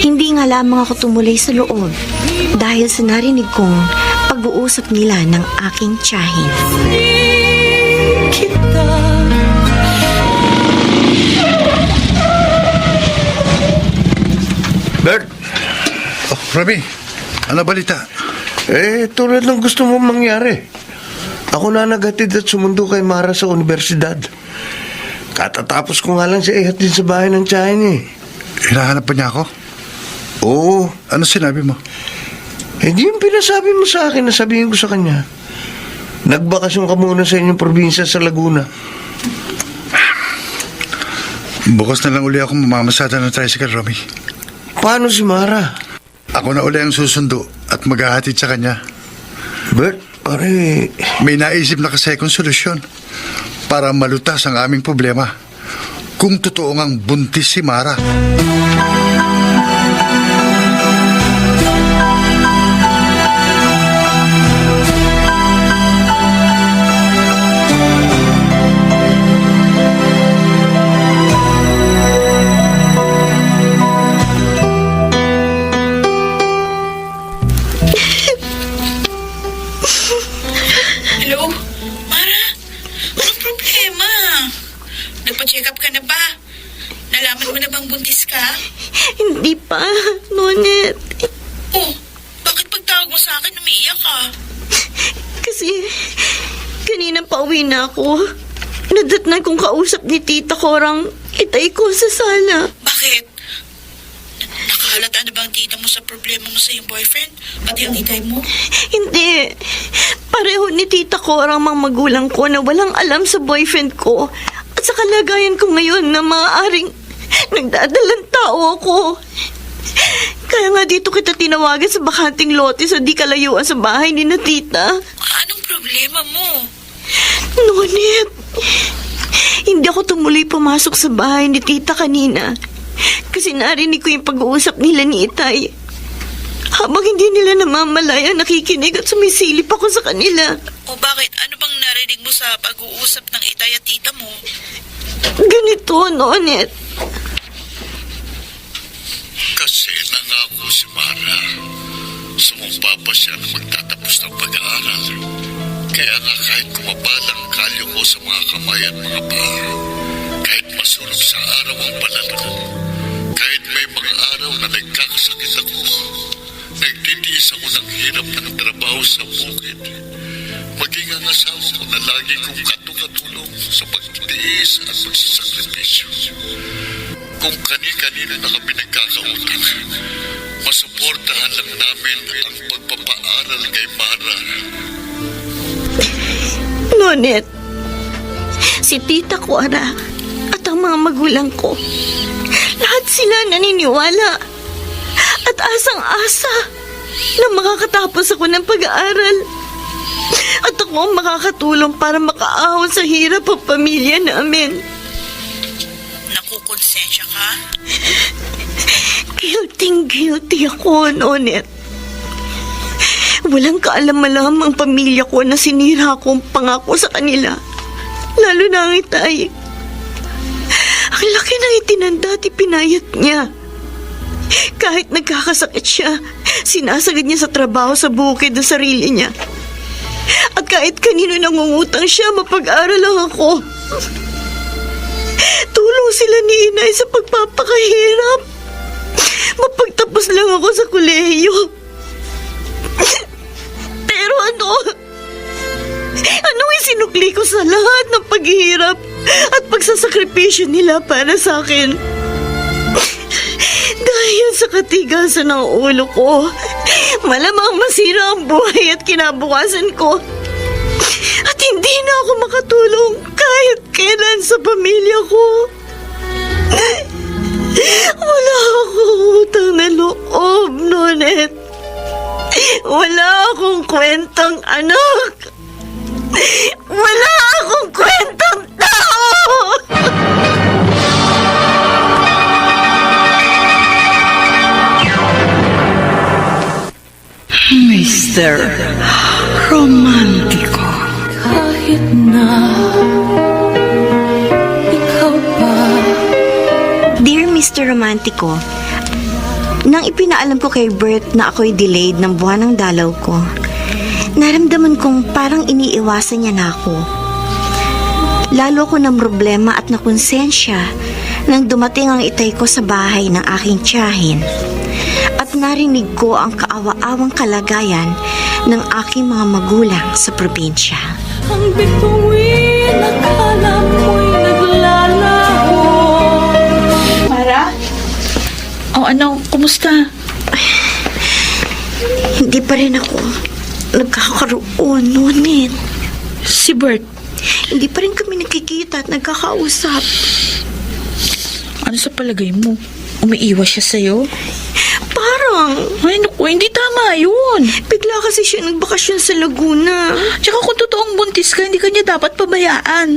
Hindi nga lamang ako tumuloy sa loob dahil sa narinig kong pag-uusap nila ng aking tiyahin. kita Bert! Oh, Rami, ano balita? Tulad ng gusto mo mangyari. Ako na naghatid at sumundo kay Mara sa universidad. Katatapos ko nga lang siya ihatid sa bahay ng tiyahin eh. Hinahanap pa niya ako? Oo. Ano sinabi mo? Hindi yung pinasabi mo sa akin na sabihin ko sa kanya. Nagbakasyon ka muna sa inyong probinsya sa Laguna. Bukas na lang uli ako mamamasada ng tricycle, Romy. Paano si Mara? Ako na uli ang susundo at maghahatid sa kanya. Bert, pare... May naisip na kasi akong solusyon para malutas ang aming problema. Kung totoo ngang buntis si Mara. Hello? Mara? Anong problema? Nagpa-check up ka na ba? Nalaman mo na bang buntis ka? Hindi pa, Nonet. Oh, bakit pagtawag mo sa akin umiiyak ka? Kasi, kanina pa uwi na ako. Nadatnan kong kausap ni Tita Korang itay ko sa sala. Bakit? Nakahalata na bang tita mo sa problema mo sa iyong boyfriend? Pati ang itay mo? Hindi. Pareho ni Tita Korang mga magulang ko na walang alam sa boyfriend ko. At sa kalagayan ko ngayon na maaaring nagdadalang tao ako. Kaya nga dito kita tinawagan sa bakanting lote sa di kalayuan sa bahay ni na Tita. Anong problema mo? Nonet, hindi ako tumuloy pumasok sa bahay ni Tita kanina. Kasi narinig ko yung pag-uusap nila ni Itay. Habang hindi nila namamalaya, nakikinig at sumisilip ako sa kanila. O bakit? Ano bang narinig mo sa pag-uusap ng itay at tita mo? Ganito, Nonet. Kasi nangako si Mara. Sumumpa pa siya na magtatapos ng pag-aaral. Kaya nga kahit kumabalang kalyo ko sa mga kamay at mga paa, kahit masulog sa araw ang panahon, kahit may mga araw na nagkakasakit ako, nagtitiis ako ng hirap ng trabaho sa bukid. Maging ang asawa ko na lagi kong katulong sa pagtitiis at pagsasakripisyo. Kung kani-kanino na kami nagkakautang, masuportahan lang namin ang pagpapaaral kay Mara. Nonet, si Tita Cora at ang mga magulang ko, lahat sila naniniwala at asang-asa na makakatapos ako ng pag-aaral. At ako ang makakatulong para makaahon sa hirap ang pamilya namin. Nakukonsensya ka? Guilty ako, Nonet. Walang kaalam-alam ang pamilya ko na sinira ko ang pangako sa kanila. Lalo na ang Itay. Ang laki ng itinanda at ipinayat niya. Kahit nagkakasakit siya, sinasagad niya sa trabaho sa bukid ng sarili niya. At kahit kanino nangungutang siya, mapag-aral lang ako. Tulong sila ni Inay sa pagpapakahirap. Mapagtapos lang ako sa kolehiyo. Pero anong isinukli ko sa lahat ng paghihirap at pagsasakripisyo nila para sa akin? Dahil sa katigasan ng ulo ko, malamang masira ang buhay at kinabukasan ko. At hindi na ako makatulong kahit kailan sa pamilya ko. Wala akong utang na loob, Nonet. Wala akong kwentang anak. Wala akong kwentang tao. Mr. Romantiko. Kahit na ikaw pa. Dear Mr. Romantico, nang ipinaalam ko kay Bert na ako'y delayed ng buwan ng dalaw ko, naramdaman kong parang iniiwasan niya na ako. Lalo ko ng problema at nakonsensya nang dumating ang itay ko sa bahay ng aking tiyahin at narinig ko ang kaawa-awang kalagayan ng aking mga magulang sa probinsya. Ang bituin, akala mo'y naglalaho. Mara? Ano? Kumusta? Hindi pa rin ako nagkakaroon, Nonet. Si Bert, Hindi pa rin kami nakikita at nagkakausap. ano sa palagay mo? Umiiwas siya sa'yo? Parang, Ay, naku, hindi tama yun. bigla kasi siya nagbakasyon sa Laguna. Tsaka kung totoong buntis ka, hindi ka niya dapat pabayaan.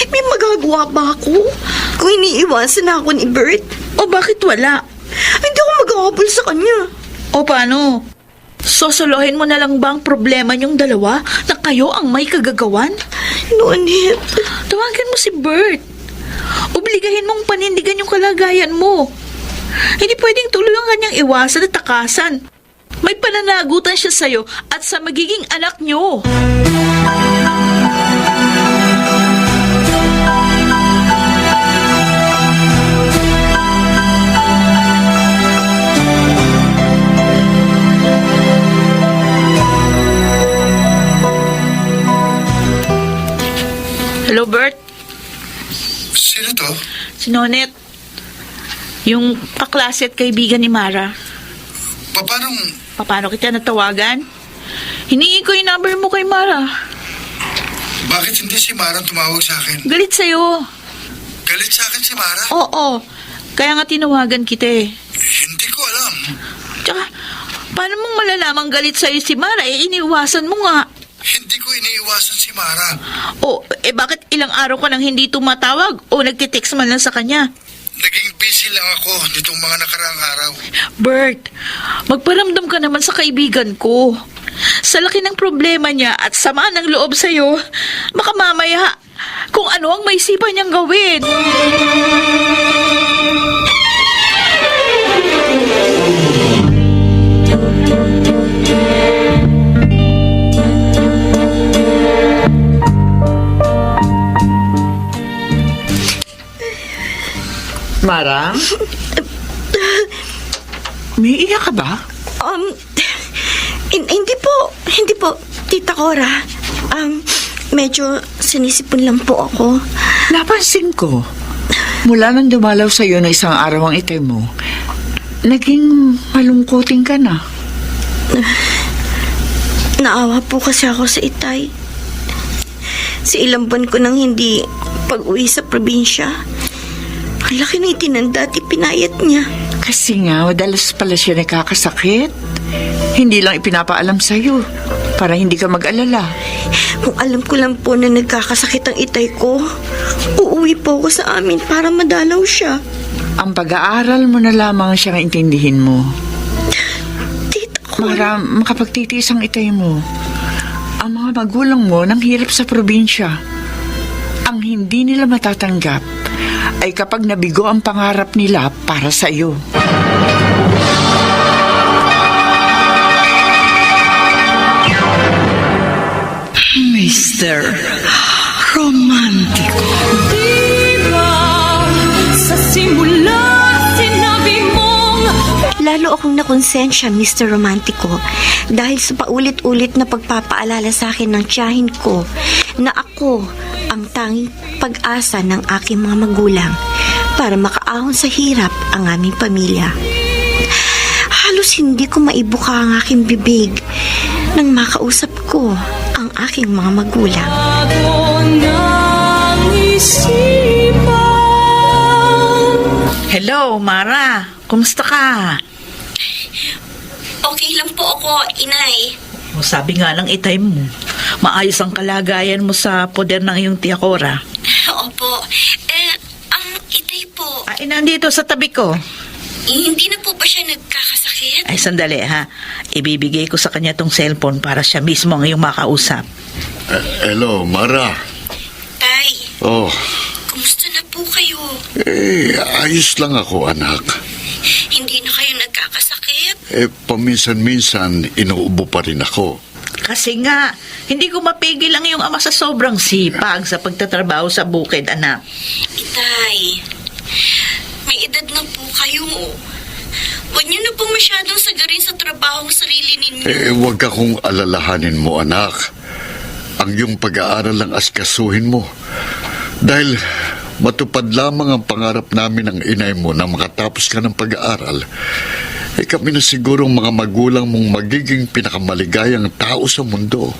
May magagawa ba ako? Kung iniiwasan ako ni Bert, O bakit wala? hindi ako mag-aabol sa kanya. O paano? Sosolohin mo na lang ba ang problema niyong dalawa na kayo ang may kagagawan? Nonit, Tawagan mo si Bert. Obligahin mong panindigan yung kalagayan mo. Hindi pwedeng tuloy ang kanyang iwasan at takasan. May pananagutan siya sa'yo at sa magiging anak niyo. Hello, Bert. Sino to? Si Nonet. Yung kaklase at kaibigan ni Mara. Paano kita natawagan? Hiningi ko yung number mo kay Mara. Bakit hindi si Mara tumawag sa akin? Galit sa'yo. Galit sa akin si Mara? Oo. Kaya nga tinawagan kita eh. Hindi ko alam. Tsaka, paano mong malalamang galit sa'yo si Mara? Iniwasan mo nga. Hindi ko iniiwasan si Mara. Bakit ilang araw ka nang hindi tumatawag o nagtitext man lang sa kanya? Naging busy lang ako nitong mga nakaraang araw. Bert, magparamdam ka naman sa kaibigan ko. Sa laki ng problema niya at sama ng loob sa'yo, makamamaya kung ano ang maisipan niyang gawin. Mara? May iyak ka ba? Hindi po, Tita Cora. Medyo sinisipon lang po ako. Napansin ko. Mula nang dumalaw sa'yo na isang araw ang itay mo, naging malungkuting ka na. Naawa po kasi ako sa itay. Sa ilang buwan ko nang hindi pag-uwi sa probinsya, ang laki na itinanda at ipinayat niya. Kasi nga, madalas pala siya nakakasakit. Hindi lang ipinapaalam sa'yo para hindi ka mag-alala. Kung alam ko lang po na nagkakasakit ang itay ko, uuwi po ako sa amin para madalaw siya. Ang pag-aaral mo na lamang siyang intindihin mo. Tita ko. Para makapagtitiis ang itay mo. Ang mga magulang mo nang hirap sa probinsya. Ang hindi nila matatanggap ay kapag nabigo ang pangarap nila para sa iyo. Mr. Romantico. Diba sa simula sinabi mong Lalo akong nakonsensya, Mr. Romantico, dahil sa paulit-ulit na pagpapaalala sa akin ng tiyahin ko na ako ang tanging pag-asa ng aking mga magulang para makaahon sa hirap ang aming pamilya. Halos hindi ko maibuka ang aking bibig nang makausap ko ang aking mga magulang. bago ng isipan. Hello, Mara. Kumusta ka? Okay lang po ako, Inay. Sabi nga ng itay mo, maayos ang kalagayan mo sa poder ng iyong tiya Cora. Opo. Ang itay po, Nandito sa tabi ko. hindi na po ba siya nagkakasakit? Ay, sandali ha. Ibibigay ko sa kanya tong cellphone para siya mismo ang iyong makausap. Hello, Mara. Tay, Oh, kumusta na po kayo? ayos lang ako, anak. Hindi na kayo nagkakasakit? Paminsan-minsan, inuubo pa rin ako. Kasi nga, hindi ko mapigil ang iyong ama sa sobrang sipag sa pagtatrabaho sa bukid, anak. Itay, may edad na po kayo. Huwag niyo na po masyadong sagarin sa trabaho ng sarili ninyo. Huwag akong alalahanin mo, anak. Ang iyong pag-aaral lang askasuhin mo. Dahil matupad lamang ang pangarap namin ng inay mo na makatapos ka ng pag-aaral, kami na sigurong mga magulang mong magiging pinakamaligayang tao sa mundo.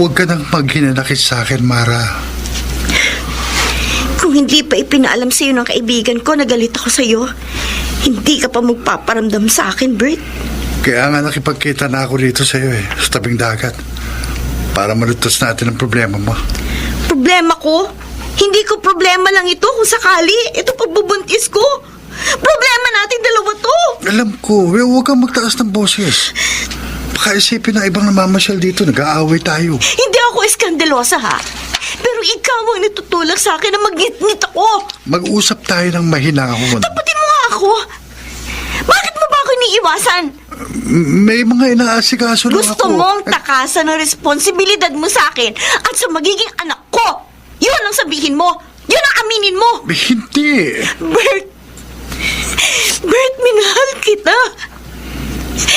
Huwag ka nang maghinanakit sa akin, Mara. Kung hindi pa ipinaalam sa'yo ng kaibigan ko na galit ako sa'yo, hindi ka pa magpaparamdam sa akin, Bert. Kaya nga nakipagkita na ako dito sa iyo sa tabing dagat. Para malutos natin ang problema mo. Problema ko? Hindi ko problema lang ito kung sakali. Ito pagbubuntis ko. Problema natin dalawa to. Alam ko, huwag kang magtaas ng boses. Baka isipin na ibang namamasyal dito, nag-aaway tayo. Hindi ako iskandalosa, ha? Pero ikaw ang natutulak sa akin na mag-ngit ako. Mag-usap tayo ng mahinahon. Tapatin mo nga ako. Bakit mo ba ako iniiwasan? May mga inaasikaso lang ako. Gusto mong takasan ang responsibilidad mo sa akin at sa magiging anak ko. Yun ang sabihin mo. Yun ang aminin mo. Hindi. Bert, minahal kita.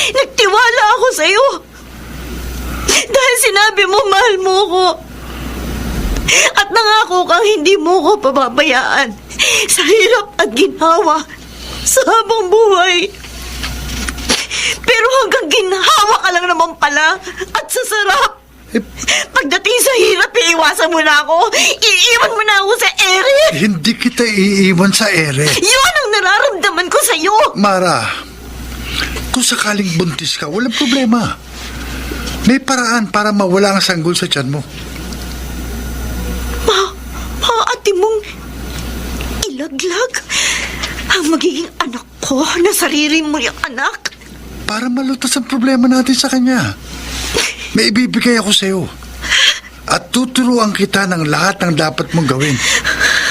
Nagtiwala ako sa'yo. Dahil sinabi mo, mahal mo ko. At nangako kang hindi mo ko pababayaan sa hirap at ginhawa sa habang buhay. Pero hanggang ginhawa ka lang naman pala at sa sarap. Pagdating sa hirap, iiwasan mo na ako. Iiwan mo na ako sa ere. Hindi kita iiwan sa ere. Yun ang nararamdaman ko sa'yo. Mara, kung sakaling buntis ka, walang problema. May paraan para mawala ang sanggol sa tiyan mo. Maaati mong ilaglag ang magiging anak ko na sarili mo yung anak. Para malutas ang problema natin sa kanya. May ibibigay ako sa'yo. At tuturuan kita ng lahat ng dapat mong gawin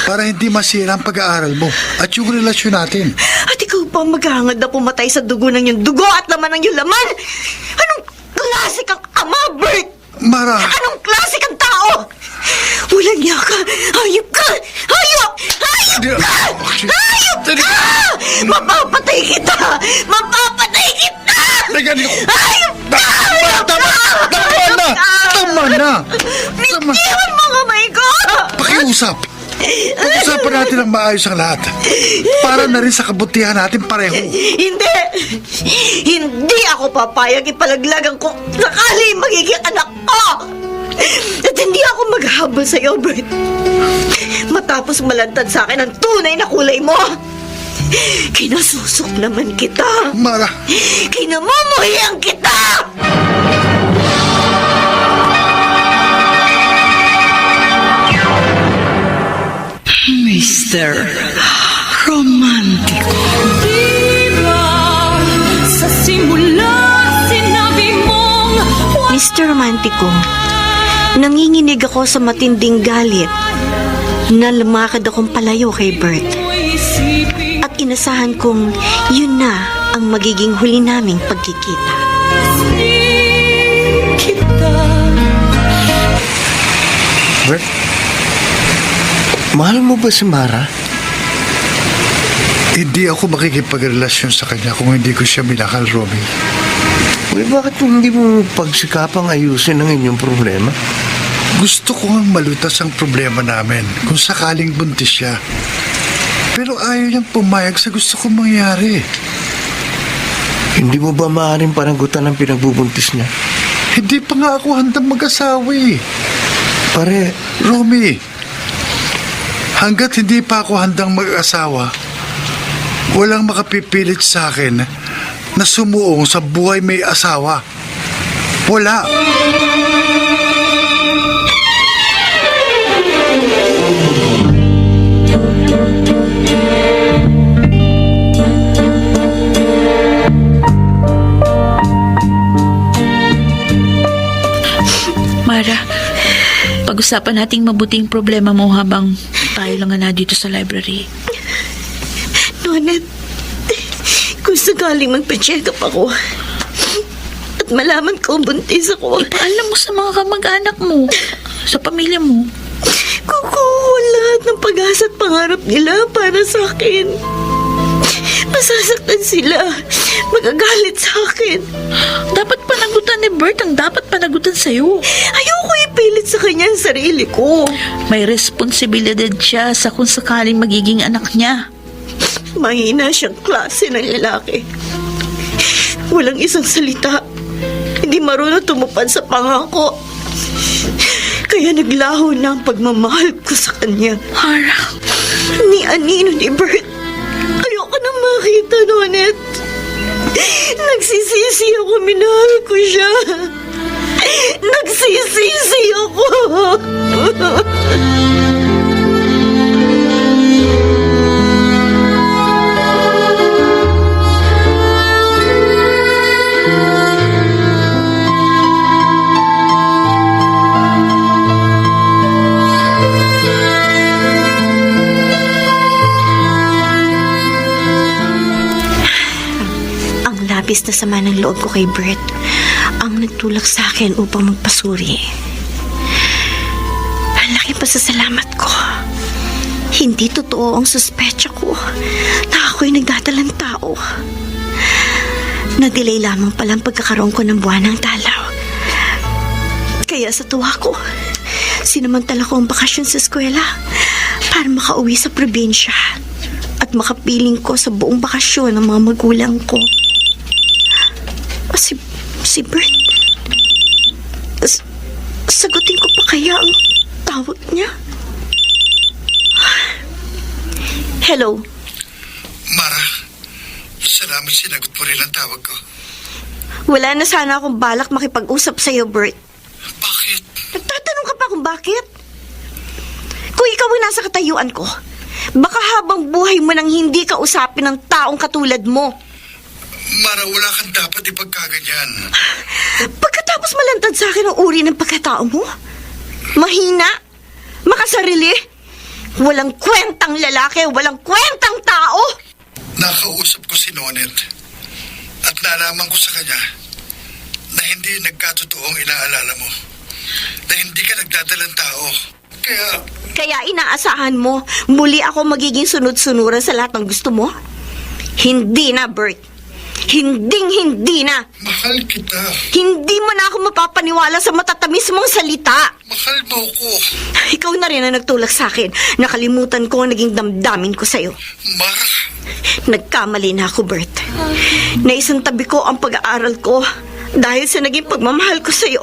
para hindi masira ang pag-aaral mo at yung relasyon natin. At ikaw pa maghahangad na pumatay sa dugo ng yung dugo at laman ng yung laman? Anong klase kang ama, Bert? Mara! Anong klase kang tao? Walang niya ka! Hayop ka! Hayop! Hayop ka! Hayop ka! Mapapatay kita! Mapapatay kita! Hayop ka! Tama na! Bitiwan mo kamay ko! Pakiusap! Pag-usapan natin ang maayos ang lahat. Para na rin sa kabutihan natin pareho. Hindi! Hindi ako papayag ipalaglagan ko sakali magiging anak ko! At hindi ako maghahabol sa'yo, Bert. Matapos malantad sa akin ang tunay na kulay mo. Kinasusok naman kita. Mara! Kinamumuhian kita! Mr. Romantico. Diba sa simula sinabi mong Mr. Romantico, nanginginig ako sa matinding galit na lumakad akong palayo kay Bert. At inasahan kong yun na ang magiging huli naming pagkikita. Bert, mahal mo ba si Mara? Hindi ako makikipagrelasyon sa kanya kung hindi ko siya minahal, Romy. Uy, bakit hindi mo pagsikapang ayusin ang inyong problema? Gusto ko ang malutas ang problema namin kung sakaling buntis siya. Pero ayaw niyang pumayag sa gusto kong mangyari. Hindi mo ba maaaring panagutan ang pinagbubuntis niya? Hindi pa nga ako handang mag-asawa eh. Pare, Romy, hanggat hindi pa ako handang mag-asawa, walang makapipilit sa akin na sumuong sa buhay may asawa. Wala. Mara, pag-usapan nating mabuting problema mo habang tayo lang na dito sa library. Nonet, kung sakaling magpa-check up ako at malaman ko buntis ako, Ipaalam mo sa mga kamag-anak mo, sa pamilya mo. kukuha lahat ng pag-asa at pangarap nila para sa akin. Masasaktan sila. Magagalit sa akin. Dapat panagutan ni Bert ang dapat panagutan sa'yo. Ayoko ipilit sa kanya ang sarili ko. May responsibilidad siya sa kung sakaling magiging anak niya. Mahina siyang klase ng lalaki. Walang isang salita. Hindi marunong tumupad sa pangako. Kaya naglaho na ang pagmamahal ko sa kanya. Mara, Ni Anino ni Bert. Ayoko na makita, Nonet. Nagsisisi ako, minahal ko siya. Nagsisisi ako. Labis na sama ng loob ko kay Bert ang nagtulak sa akin upang magpasuri. Ang laking pasasalamat ko. Hindi totoo ang suspetsa ko na ako'y nagdadalang tao. Na-delay lamang palang pagkakaroon ko ng buwan ng dalaw. Kaya sa tuwa ko, sinamantala ko ang bakasyon sa eskwela para makauwi sa probinsya at makapiling ko sa buong bakasyon ng mga magulang ko. Si Bert, sagutin ko pa kaya ang tawag niya? Hello? Mara, salamat sinagot mo rin ang tawag ko. Wala na sana akong balak makipag-usap sa'yo, Bert. Bakit? Nagtatanong ka pa kung bakit? Kung ikaw ay nasa katayuan ko, baka habang buhay mo nang hindi ka usapin ng taong katulad mo. Mara, wala kang dapat ipagkaganyan. Pagkatapos malantad sa akin ang uri ng pagkatao mo? Mahina? Makasarili? Walang kwentang lalaki, walang kwentang tao! Nakausap ko si Nonet at nalaman ko sa kanya na hindi nagkatotoong inaalala mo. Na hindi ka nagdadalang tao. Kaya inaasahan mo, muli ako magiging sunod-sunuran sa lahat ng gusto mo? Hindi na, Bert. Hinding-hindi na. Mahal kita. Hindi mo na ako mapapaniwala sa matatamis mong salita. Mahal mo ko. Ikaw na rin ang nagtulak sa akin. Nakalimutan ko ang naging damdamin ko sa'yo. Mara. Nagkamali na ako, Bert. Naisang tabi ko ang pag-aaral ko dahil sa naging pagmamahal ko sa'yo.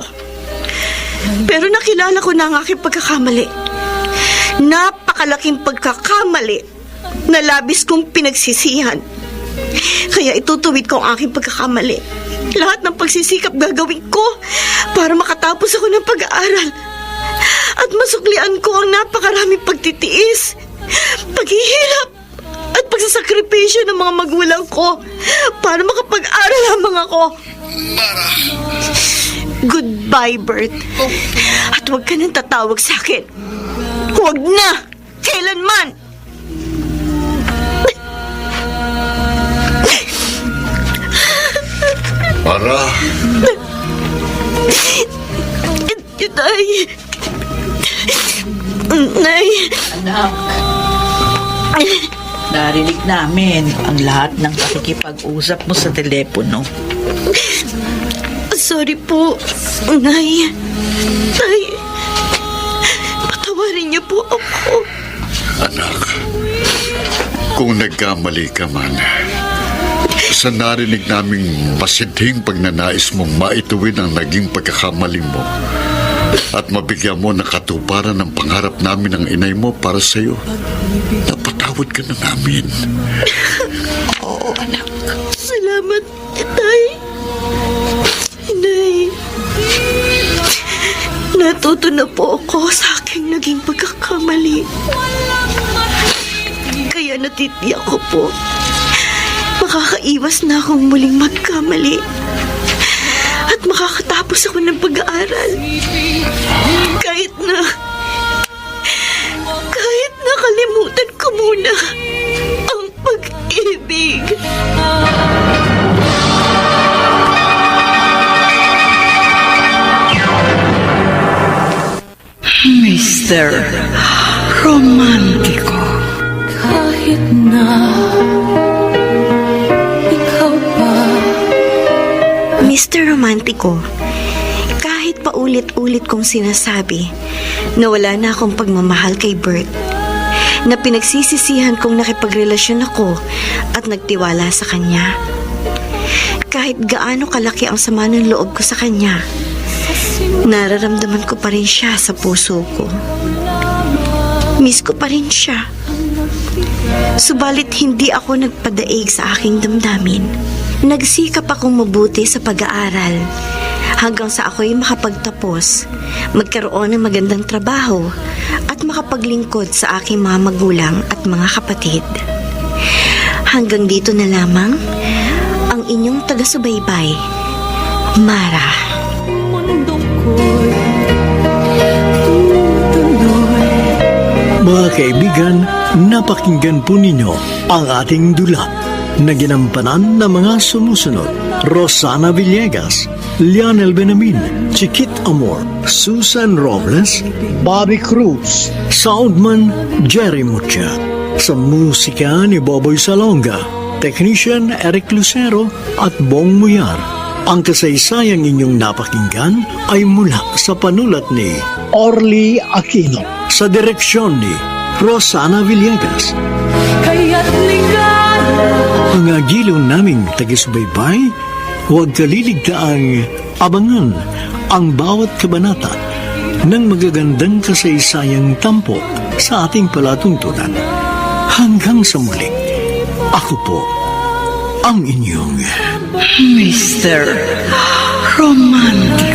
Pero nakilala ko na ang aking pagkakamali. Napakalaking pagkakamali na labis kong pinagsisihan. Kaya itutuwid ko ang aking pagkakamali. Lahat ng pagsisikap gagawin ko para makatapos ako ng pag-aaral. At masuklian ko ang napakaraming pagtitiis, paghihirap, at pagsasakripisyo ng mga magulang ko para makapag-aral lamang ako. Mara. Goodbye, Bert. At huwag ka nang tatawag sa akin. Huwag na! Kailanman! Mara! Nay! Nay! Anak, narinig namin ang lahat ng pakikipag-usap mo sa telepono. Sorry po, Nay. Nay, patawarin niyo po ako. Anak, kung nagkamali ka man, sa narinig naming masidhing pagnanais mong maituwid ang naging pagkakamali mo at mabigyan mo ng katuparan ng pangarap namin ng inay mo para sa iyo, napatawad ka na namin. Oo, anak. Salamat, Tay. Nay, natuto na po ako sa aking naging pagkakamali. Kaya natitiyak ko po, makakaiwas na akong muling magkamali at makakatapos ako ng pag-aaral. Kahit na kalimutan ko muna ang pag-ibig. Mr. Romantiko. Kahit na ikaw pa. Mr. Romantiko, kahit paulit-ulit kong sinasabi na wala na akong pagmamahal kay Bert, na pinagsisisihan kong nakipagrelasyon ako at nagtiwala sa kanya, kahit gaano kalaki ang sama ng loob ko sa kanya, Nararamdaman ko pa rin siya sa puso ko. Miss ko pa rin siya. Subalit hindi ako nagpadaig sa aking damdamin. Nagsikap akong mabuti sa pag-aaral hanggang sa ako'y makapagtapos, magkaroon ng magandang trabaho at makapaglingkod sa aking mga magulang at mga kapatid. Hanggang dito na lamang ang inyong taga-subaybay, Mara. Mga kaibigan, napakinggan po ninyo ang ating dula na ginampanan ng mga sumusunod. Rosana Villegas, Lionel Benamin, Chiquit Amor, Susan Robles, Bobby Cruz, Soundman Jerry Mucha. Sa musika ni Boboy Salonga, Technician Eric Lucero at Bong Muyar. Ang kasaysayang inyong napakinggan ay mula sa panulat ni Orly Aquino sa direksyon ni Rosana Villegas. Mga giliw naming taga-subaybay, huwag kaliligtaang abangan ang bawat kabanata ng magagandang kasaysayang tampok sa ating palatuntunan. Hanggang sa muli, ako po ang inyong Mr. Romantic.